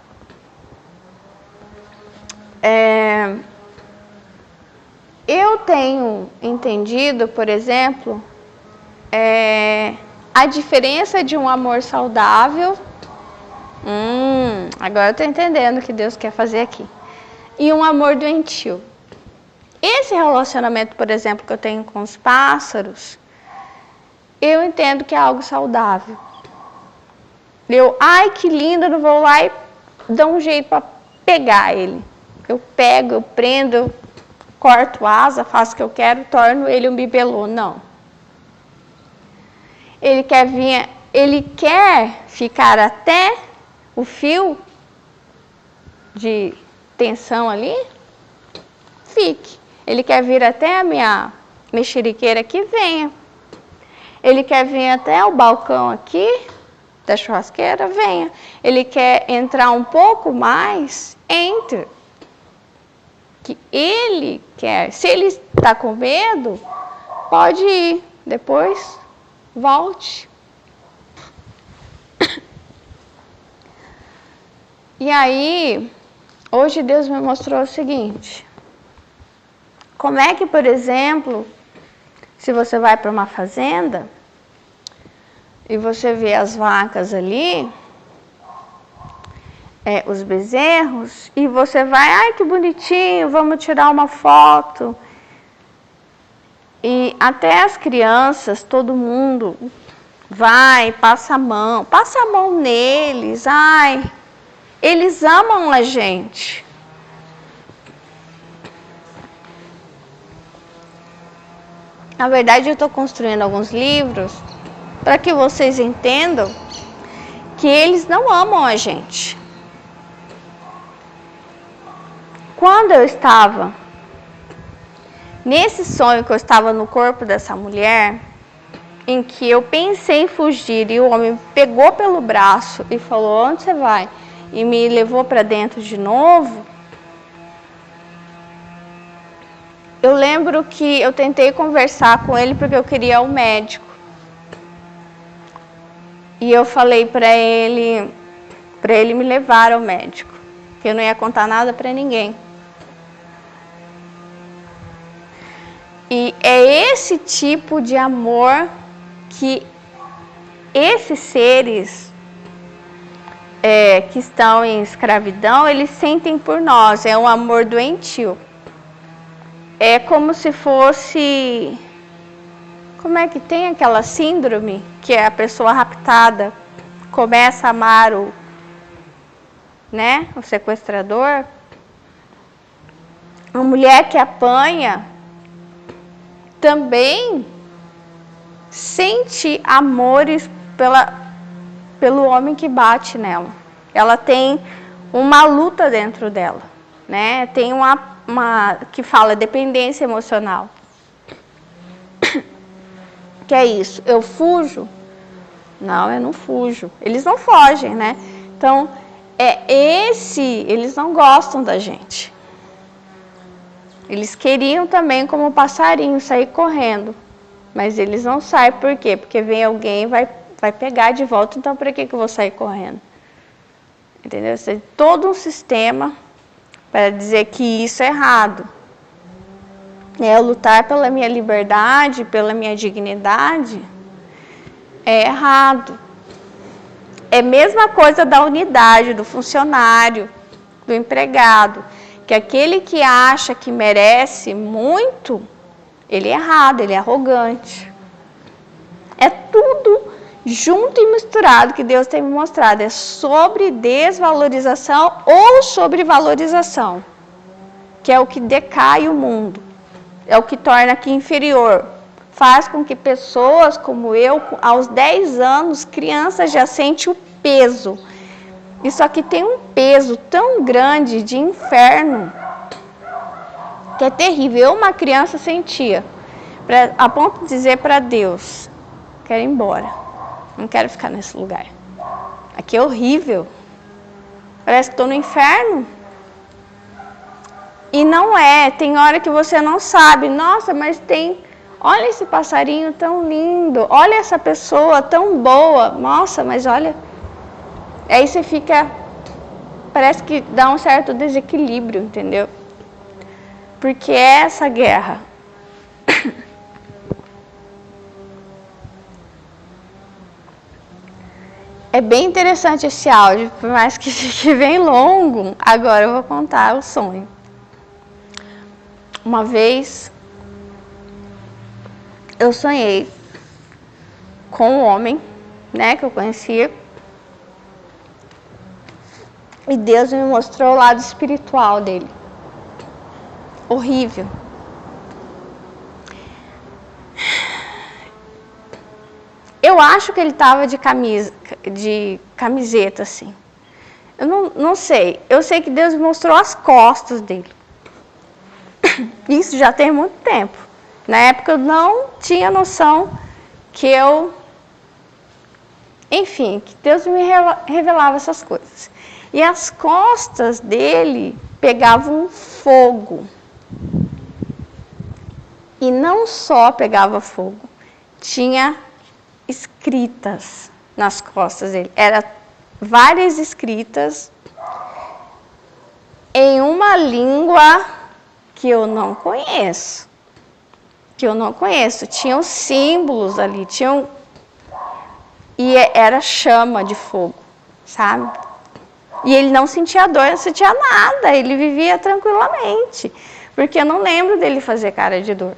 A: Eu tenho entendido, por exemplo, a diferença de um amor saudável. Agora eu estou entendendo o que Deus quer fazer aqui. E um amor doentio. Esse relacionamento, por exemplo, que eu tenho com os pássaros, eu entendo que é algo saudável. Ai, que lindo, eu não vou lá e dou um jeito para pegar ele. Eu pego, eu prendo, eu corto asa, faço o que eu quero, torno ele um bibelô. Não. Ele quer ficar até o fio de tensão ali, fique. Ele quer vir até a minha mexeriqueira aqui, venha. Ele quer vir até o balcão aqui da churrasqueira, venha. Ele quer entrar um pouco mais, entre. Que ele quer. Se ele está com medo, pode ir. Depois, volte. E aí, hoje Deus me mostrou o seguinte. Como é que, por exemplo, se você vai para uma fazenda e você vê as vacas ali, os bezerros, e você vai, ai que bonitinho, vamos tirar uma foto. E até as crianças, todo mundo vai, passa a mão neles, ai, eles amam a gente. Na verdade, eu estou construindo alguns livros para que vocês entendam que eles não amam a gente. Quando eu estava nesse sonho que eu estava no corpo dessa mulher, em que eu pensei em fugir e o homem me pegou pelo braço e falou, onde você vai? E me levou para dentro de novo. Eu lembro que eu tentei conversar com ele porque eu queria um médico. E eu falei para ele me levar ao médico, que eu não ia contar nada para ninguém. E é esse tipo de amor que esses seres que estão em escravidão, eles sentem por nós. É um amor doentio. É como se fosse... Como é que tem aquela síndrome que a pessoa raptada começa a amar o sequestrador? Uma mulher que apanha também sente amores pelo homem que bate nela. Ela tem uma luta dentro dela, né? Tem uma que fala dependência emocional. Que é isso? Eu fujo? Não, eu não fujo. Eles não fogem, né? Então, Eles não gostam da gente. Eles queriam também, como passarinho, sair correndo. Mas eles não saem, por quê? Porque vem alguém e vai pegar de volta, então para que eu vou sair correndo? Entendeu? Você tem todo um sistema para dizer que isso é errado. Eu lutar pela minha liberdade, pela minha dignidade, é errado. É a mesma coisa da unidade, do funcionário, do empregado. Que aquele que acha que merece muito, ele é errado, ele é arrogante. É tudo junto e misturado que Deus tem me mostrado. É sobre desvalorização ou sobrevalorização, que é o que decai o mundo. É o que torna aqui inferior. Faz com que pessoas como eu, aos 10 anos, crianças já sentem o peso. Isso aqui tem um peso tão grande de inferno, que é terrível. Eu, uma criança, sentia, a ponto de dizer para Deus, quero ir embora, não quero ficar nesse lugar. Aqui é horrível, parece que estou no inferno. E não é, tem hora que você não sabe, nossa, mas olha esse passarinho tão lindo, olha essa pessoa tão boa, nossa, mas olha. Aí você fica, parece que dá um certo desequilíbrio, entendeu? Porque é essa guerra. É bem interessante esse áudio, por mais que fique bem longo, agora eu vou contar o sonho. Uma vez, eu sonhei com um homem, né, que eu conhecia, e Deus me mostrou o lado espiritual dele. Horrível. Eu acho que ele estava de camiseta, assim. Eu não sei. Eu sei que Deus me mostrou as costas dele. Isso já tem muito tempo. Na época eu não tinha noção que enfim, que Deus me revelava essas coisas. E as costas dele pegavam fogo. E não só pegava fogo, tinha escritas nas costas dele. Eram várias escritas em uma língua que eu não conheço. Tinham símbolos ali, e era chama de fogo, sabe? E ele não sentia dor, não sentia nada, ele vivia tranquilamente, porque eu não lembro dele fazer cara de dor.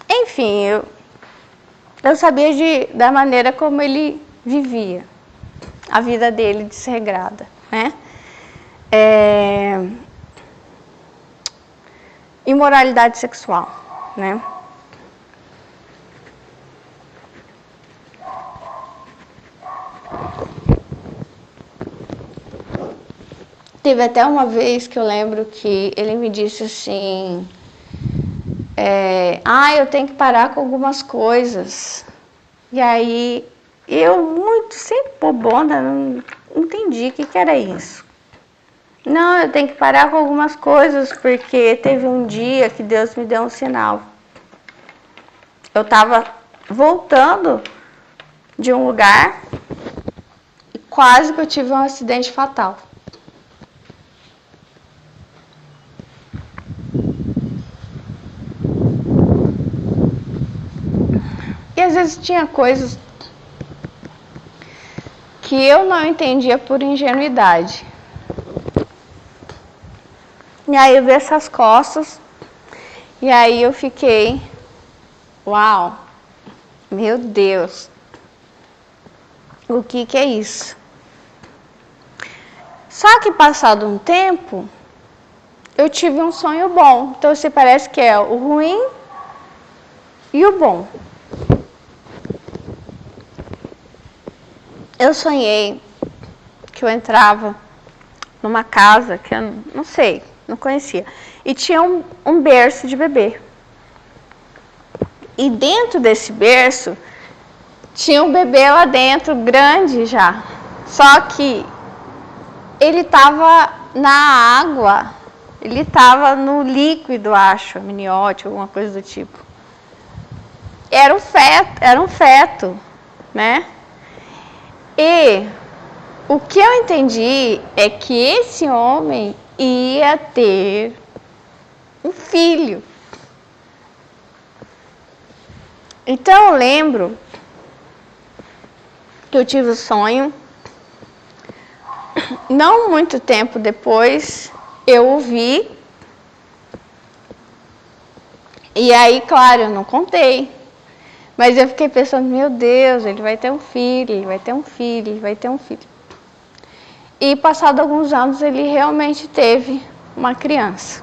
A: Enfim, eu sabia da maneira como ele vivia, a vida dele desregrada, né? Imoralidade sexual, né? Teve até uma vez que eu lembro que ele me disse assim, eu tenho que parar com algumas coisas. E aí, eu muito, sempre bobona, não entendi o que era isso. Não, eu tenho que parar com algumas coisas, porque teve um dia que Deus me deu um sinal. Eu estava voltando de um lugar e quase que eu tive um acidente fatal. E às vezes tinha coisas que eu não entendia por ingenuidade. E aí eu vi essas costas, e aí eu fiquei, uau, meu Deus, o que é isso? Só que passado um tempo, eu tive um sonho bom. Então se parece que é o ruim e o bom. Eu sonhei que eu entrava numa casa que eu não sei, não conhecia. E tinha um berço de bebê. E dentro desse berço tinha um bebê lá dentro, grande já. Só que ele estava na água, ele estava no líquido, acho, amniótico, alguma coisa do tipo. Era um feto, né? E o que eu entendi é que esse homem ia ter um filho. Então eu lembro que eu tive o sonho. Não muito tempo depois, eu o vi. E aí, claro, eu não contei. Mas eu fiquei pensando, meu Deus, ele vai ter um filho, ele vai ter um filho, ele vai ter um filho. E passado alguns anos, ele realmente teve uma criança.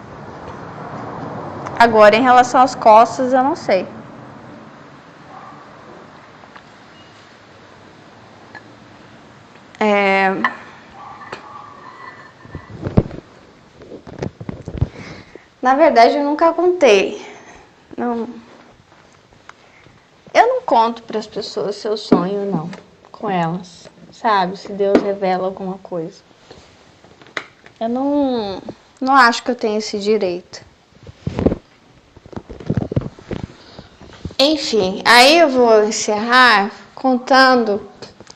A: Agora, em relação às costas, eu não sei. Na verdade, eu nunca contei. Não. Eu não conto para as pessoas se eu sonho, não, com elas. Sabe, se Deus revela alguma coisa. Eu não acho que eu tenho esse direito. Enfim, aí eu vou encerrar contando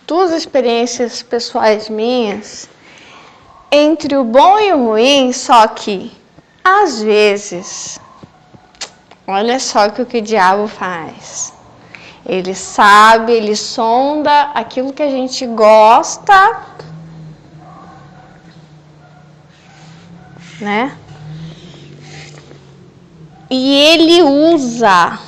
A: duas experiências pessoais minhas entre o bom e o ruim, só que às vezes, olha só o que o diabo faz. Ele sabe, ele sonda aquilo que a gente gosta, né? E ele usa.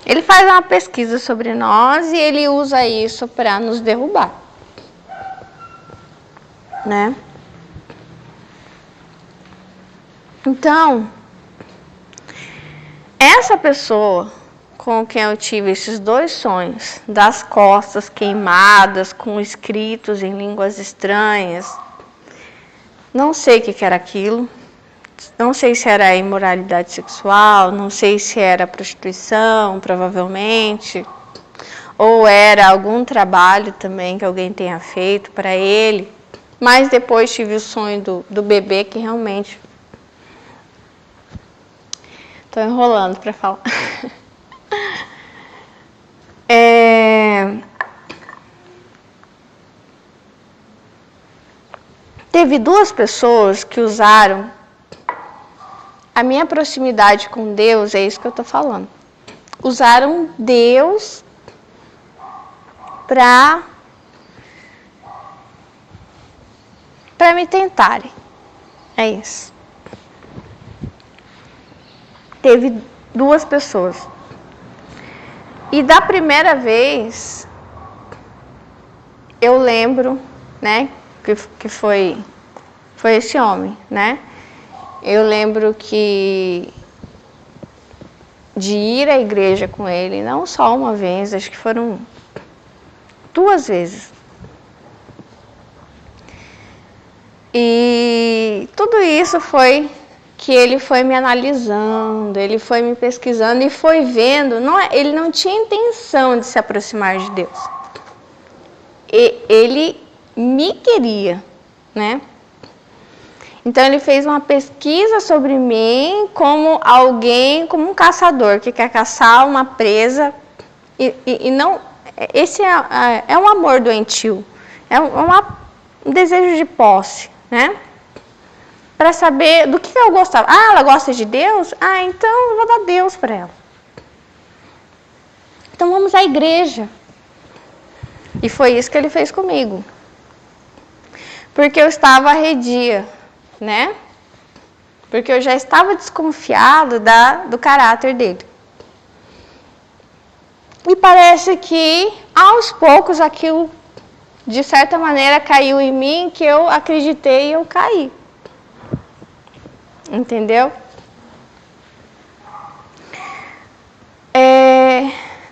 A: Ele faz uma pesquisa sobre nós e ele usa isso para nos derrubar, né? Então, essa pessoa com quem eu tive esses dois sonhos, das costas queimadas, com escritos em línguas estranhas, não sei o que era aquilo, não sei se era imoralidade sexual, não sei se era prostituição, provavelmente, ou era algum trabalho também que alguém tenha feito para ele, mas depois tive o sonho do bebê que realmente... Estou enrolando para falar. Teve duas pessoas que usaram a minha proximidade com Deus, é isso que eu estou falando. Usaram Deus para me tentarem. É isso. Teve duas pessoas. E da primeira vez, eu lembro, né, que foi esse homem, né? Eu lembro que de ir à igreja com ele, não só uma vez, acho que foram 2 vezes. E tudo isso foi que ele foi me analisando, ele foi me pesquisando e foi vendo. Ele não tinha intenção de se aproximar de Deus. Ele me queria, né? Então ele fez uma pesquisa sobre mim como alguém, como um caçador que quer caçar uma presa e não. Esse é um amor doentio, é um desejo de posse, né? Para saber do que eu gostava. Ah, ela gosta de Deus? Ah, então eu vou dar Deus para ela. Então vamos à igreja. E foi isso que ele fez comigo. Porque eu estava arredia, né? Porque eu já estava desconfiado do caráter dele. E parece que, aos poucos, aquilo, de certa maneira, caiu em mim, que eu acreditei e eu caí. Entendeu?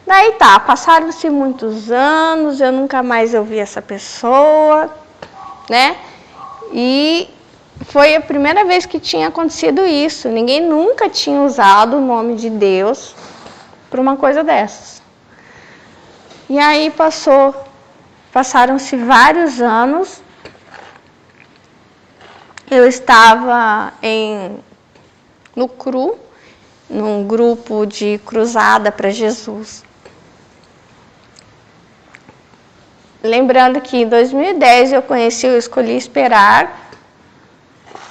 A: Daí tá, passaram-se muitos anos, eu nunca mais ouvi essa pessoa, né? E foi a primeira vez que tinha acontecido isso. Ninguém nunca tinha usado o nome de Deus por uma coisa dessas. E aí passaram-se vários anos. Eu estava no CRU, num grupo de cruzada para Jesus. Lembrando que em 2010 eu conheci o Escolhi Esperar.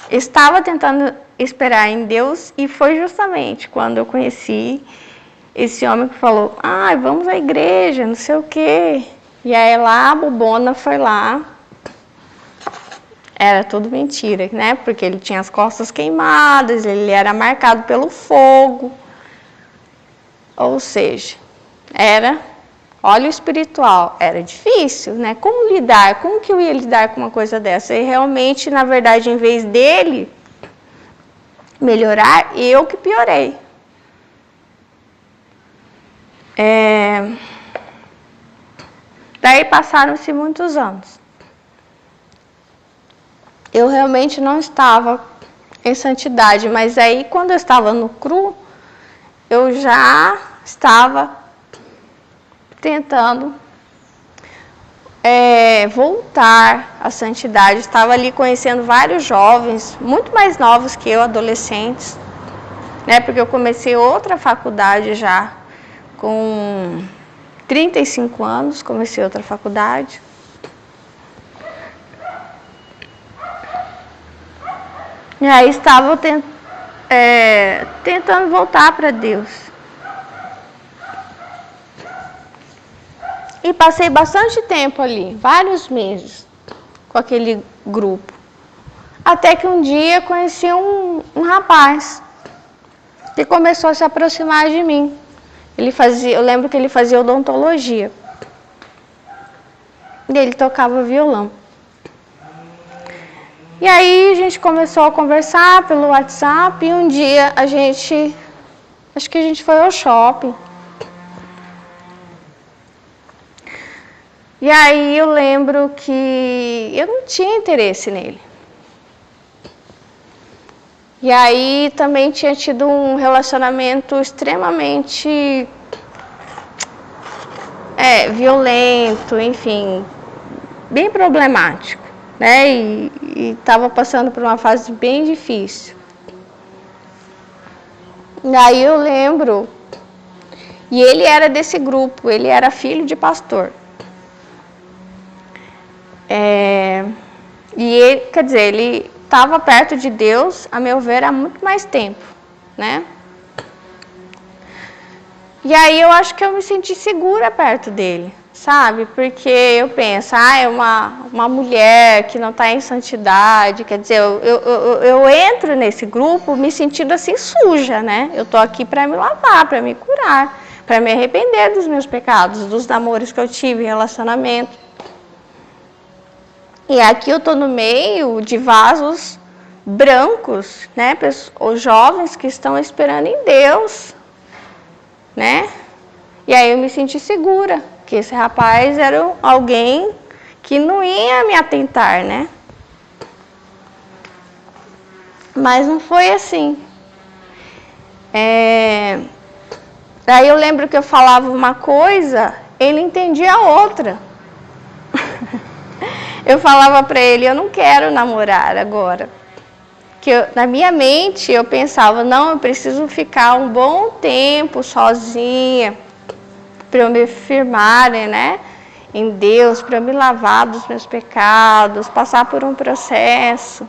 A: Estava tentando esperar em Deus e foi justamente quando eu conheci esse homem que falou, vamos à igreja, não sei o quê. E aí lá a bobona foi lá. Era tudo mentira, né? Porque ele tinha as costas queimadas, ele era marcado pelo fogo. Ou seja, era óleo espiritual. Era difícil, né? Como lidar? Como que eu ia lidar com uma coisa dessa? E realmente, na verdade, em vez dele melhorar, eu que piorei. Daí passaram-se muitos anos. Eu realmente não estava em santidade, mas aí quando eu estava no CRU, eu já estava tentando voltar à santidade. Estava ali conhecendo vários jovens, muito mais novos que eu, adolescentes, né? Porque eu comecei outra faculdade já com 35 anos, comecei outra faculdade. E aí estava tentando voltar para Deus. E passei bastante tempo ali, vários meses, com aquele grupo. Até que um dia conheci um rapaz que começou a se aproximar de mim. Eu lembro que ele fazia odontologia. E ele tocava violão. E aí a gente começou a conversar pelo WhatsApp e um dia acho que a gente foi ao shopping. E aí eu lembro que eu não tinha interesse nele. E aí também tinha tido um relacionamento extremamente violento, enfim, bem problemático, né? E estava passando por uma fase bem difícil. E aí eu lembro, e ele era desse grupo, ele era filho de pastor. E ele, quer dizer, ele estava perto de Deus, a meu ver, há muito mais tempo, né? E aí eu acho que eu me senti segura perto dele, sabe? Porque eu penso, é uma mulher que não está em santidade, quer dizer, eu entro nesse grupo me sentindo assim suja, né? Eu tô aqui para me lavar, para me curar, para me arrepender dos meus pecados, dos namores que eu tive, relacionamento. E aqui eu tô no meio de vasos brancos, né? Os jovens que estão esperando em Deus, né? E aí eu me senti segura, que esse rapaz era alguém que não ia me atentar, né? Mas não foi assim. Daí eu lembro que eu falava uma coisa, ele entendia outra. Eu falava para ele, eu não quero namorar agora. Na minha mente eu pensava, não, eu preciso ficar um bom tempo sozinha para eu me firmar, né, em Deus, para eu me lavar dos meus pecados, passar por um processo.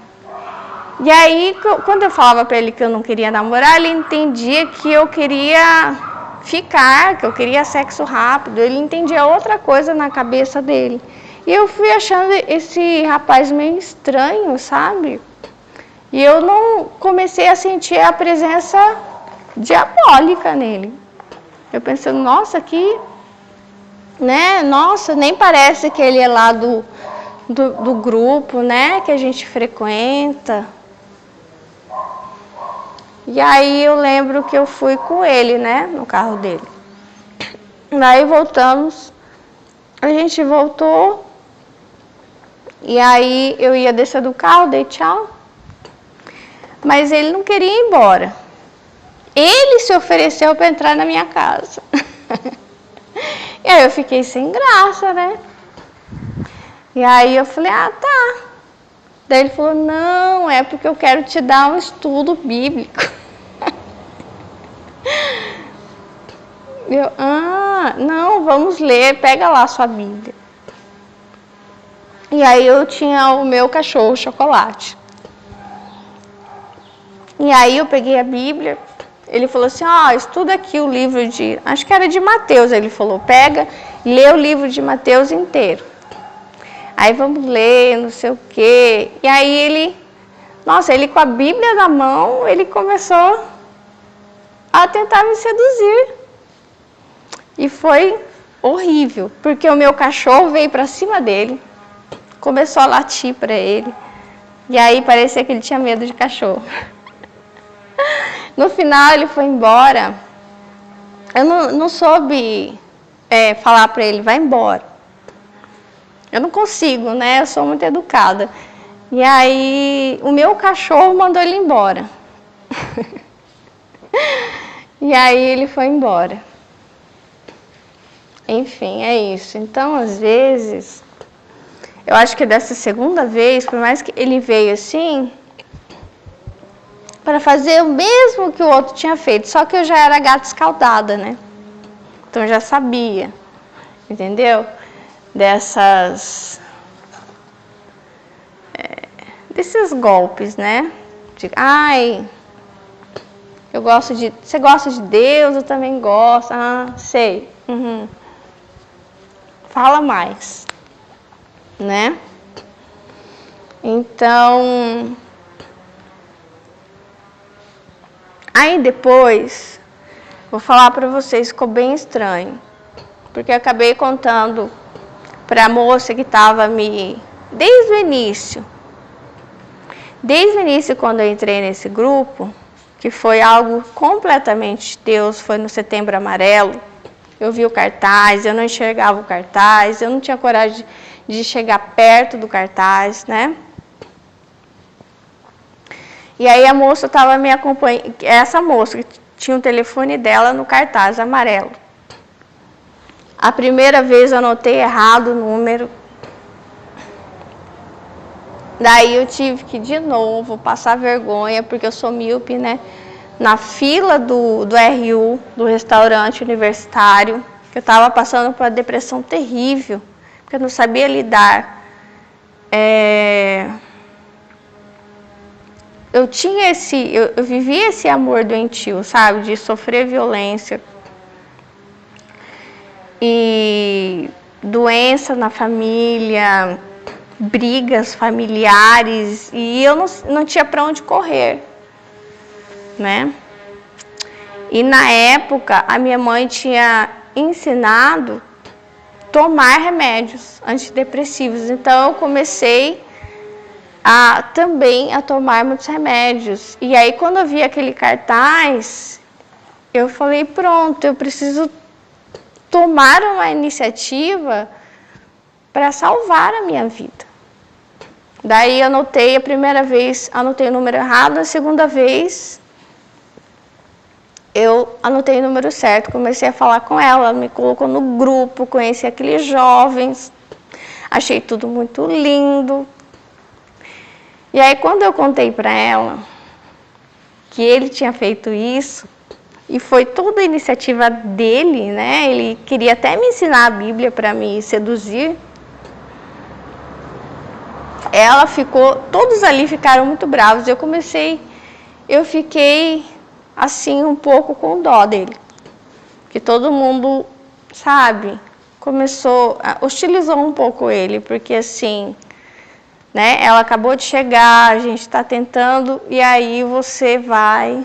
A: E aí, quando eu falava para ele que eu não queria namorar, ele entendia que eu queria ficar, que eu queria sexo rápido. Ele entendia outra coisa na cabeça dele. E eu fui achando esse rapaz meio estranho, sabe? E eu não comecei a sentir a presença diabólica nele. Eu pensando, nossa, né? Nossa, nem parece que ele é lá do grupo, né? Que a gente frequenta. E aí eu lembro que eu fui com ele, né? No carro dele. Daí voltamos. A gente voltou. E aí eu ia descer do carro, dei tchau. Mas ele não queria ir embora. ele se ofereceu para entrar na minha casa. E aí eu fiquei sem graça, né? E aí eu falei, ah, tá. Daí ele falou, não, é porque eu quero te dar um estudo bíblico. Eu, não, vamos ler, pega lá a sua Bíblia. E aí eu tinha o meu cachorro Chocolate. E aí eu peguei a Bíblia, ele falou assim, estuda aqui o livro de, acho que era de Mateus, ele falou, pega, lê o livro de Mateus inteiro. Aí vamos ler, não sei o quê. E aí ele com a Bíblia na mão, ele começou a tentar me seduzir. E foi horrível, porque o meu cachorro veio para cima dele, começou a latir para ele. E aí parecia que ele tinha medo de cachorro. No final ele foi embora. Eu não soube falar para ele, vai embora. Eu não consigo, né? Eu sou muito educada. E aí o meu cachorro mandou ele embora. E aí ele foi embora. Enfim, é isso. Então, às vezes, eu acho que dessa segunda vez, por mais que ele veio assim, para fazer o mesmo que o outro tinha feito, só que eu já era gata escaldada, né? Então eu já sabia, entendeu? Desses golpes, né? Você gosta de Deus, eu também gosto. Sei. Uhum. Fala mais, né? Então, aí depois, vou falar para vocês, ficou bem estranho, porque eu acabei contando para a moça que estava desde o início, quando eu entrei nesse grupo, que foi algo completamente de Deus, foi no Setembro Amarelo. Eu vi o cartaz, eu não enxergava o cartaz, eu não tinha coragem de chegar perto do cartaz, né? E aí a moça estava me acompanhando, essa moça que tinha o telefone dela no cartaz amarelo. A primeira vez eu anotei errado o número. Daí eu tive que de novo passar vergonha, porque eu sou míope, né? Na fila do RU, do restaurante universitário, que eu estava passando por uma depressão terrível, porque eu não sabia lidar. Eu vivia esse amor doentio, sabe? De sofrer violência e doença na família, brigas familiares, e eu não tinha para onde correr, né? E na época a minha mãe tinha ensinado tomar remédios antidepressivos, então eu comecei também a tomar muitos remédios. E aí quando eu vi aquele cartaz, eu falei, pronto, eu preciso tomar uma iniciativa para salvar a minha vida. Daí eu anotei a primeira vez, anotei o número errado, a segunda vez eu anotei o número certo, comecei a falar com ela, me colocou no grupo, conheci aqueles jovens, achei tudo muito lindo. E aí quando eu contei para ela que ele tinha feito isso, e foi toda a iniciativa dele, né? Ele queria até me ensinar a Bíblia para me seduzir. Todos ali ficaram muito bravos. Eu fiquei assim um pouco com dó dele. Que todo mundo, sabe, hostilizou um pouco ele, porque assim, né? Ela acabou de chegar, a gente está tentando, e aí você vai.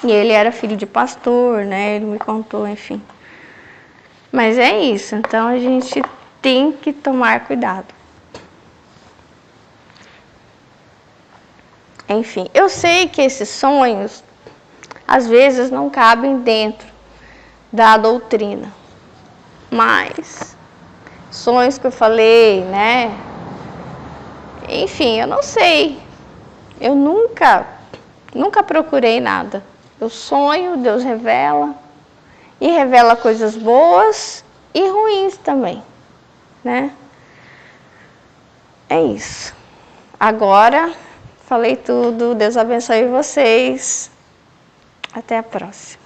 A: E ele era filho de pastor, né? Ele me contou, enfim. Mas é isso, então a gente tem que tomar cuidado. Enfim, eu sei que esses sonhos, às vezes, não cabem dentro da doutrina. Mas, sonhos que eu falei, né? Enfim, eu não sei. Eu nunca Nunca procurei nada. Eu sonho, Deus revela. E revela coisas boas e ruins também, né? É isso. Agora, falei tudo. Deus abençoe vocês. Até a próxima.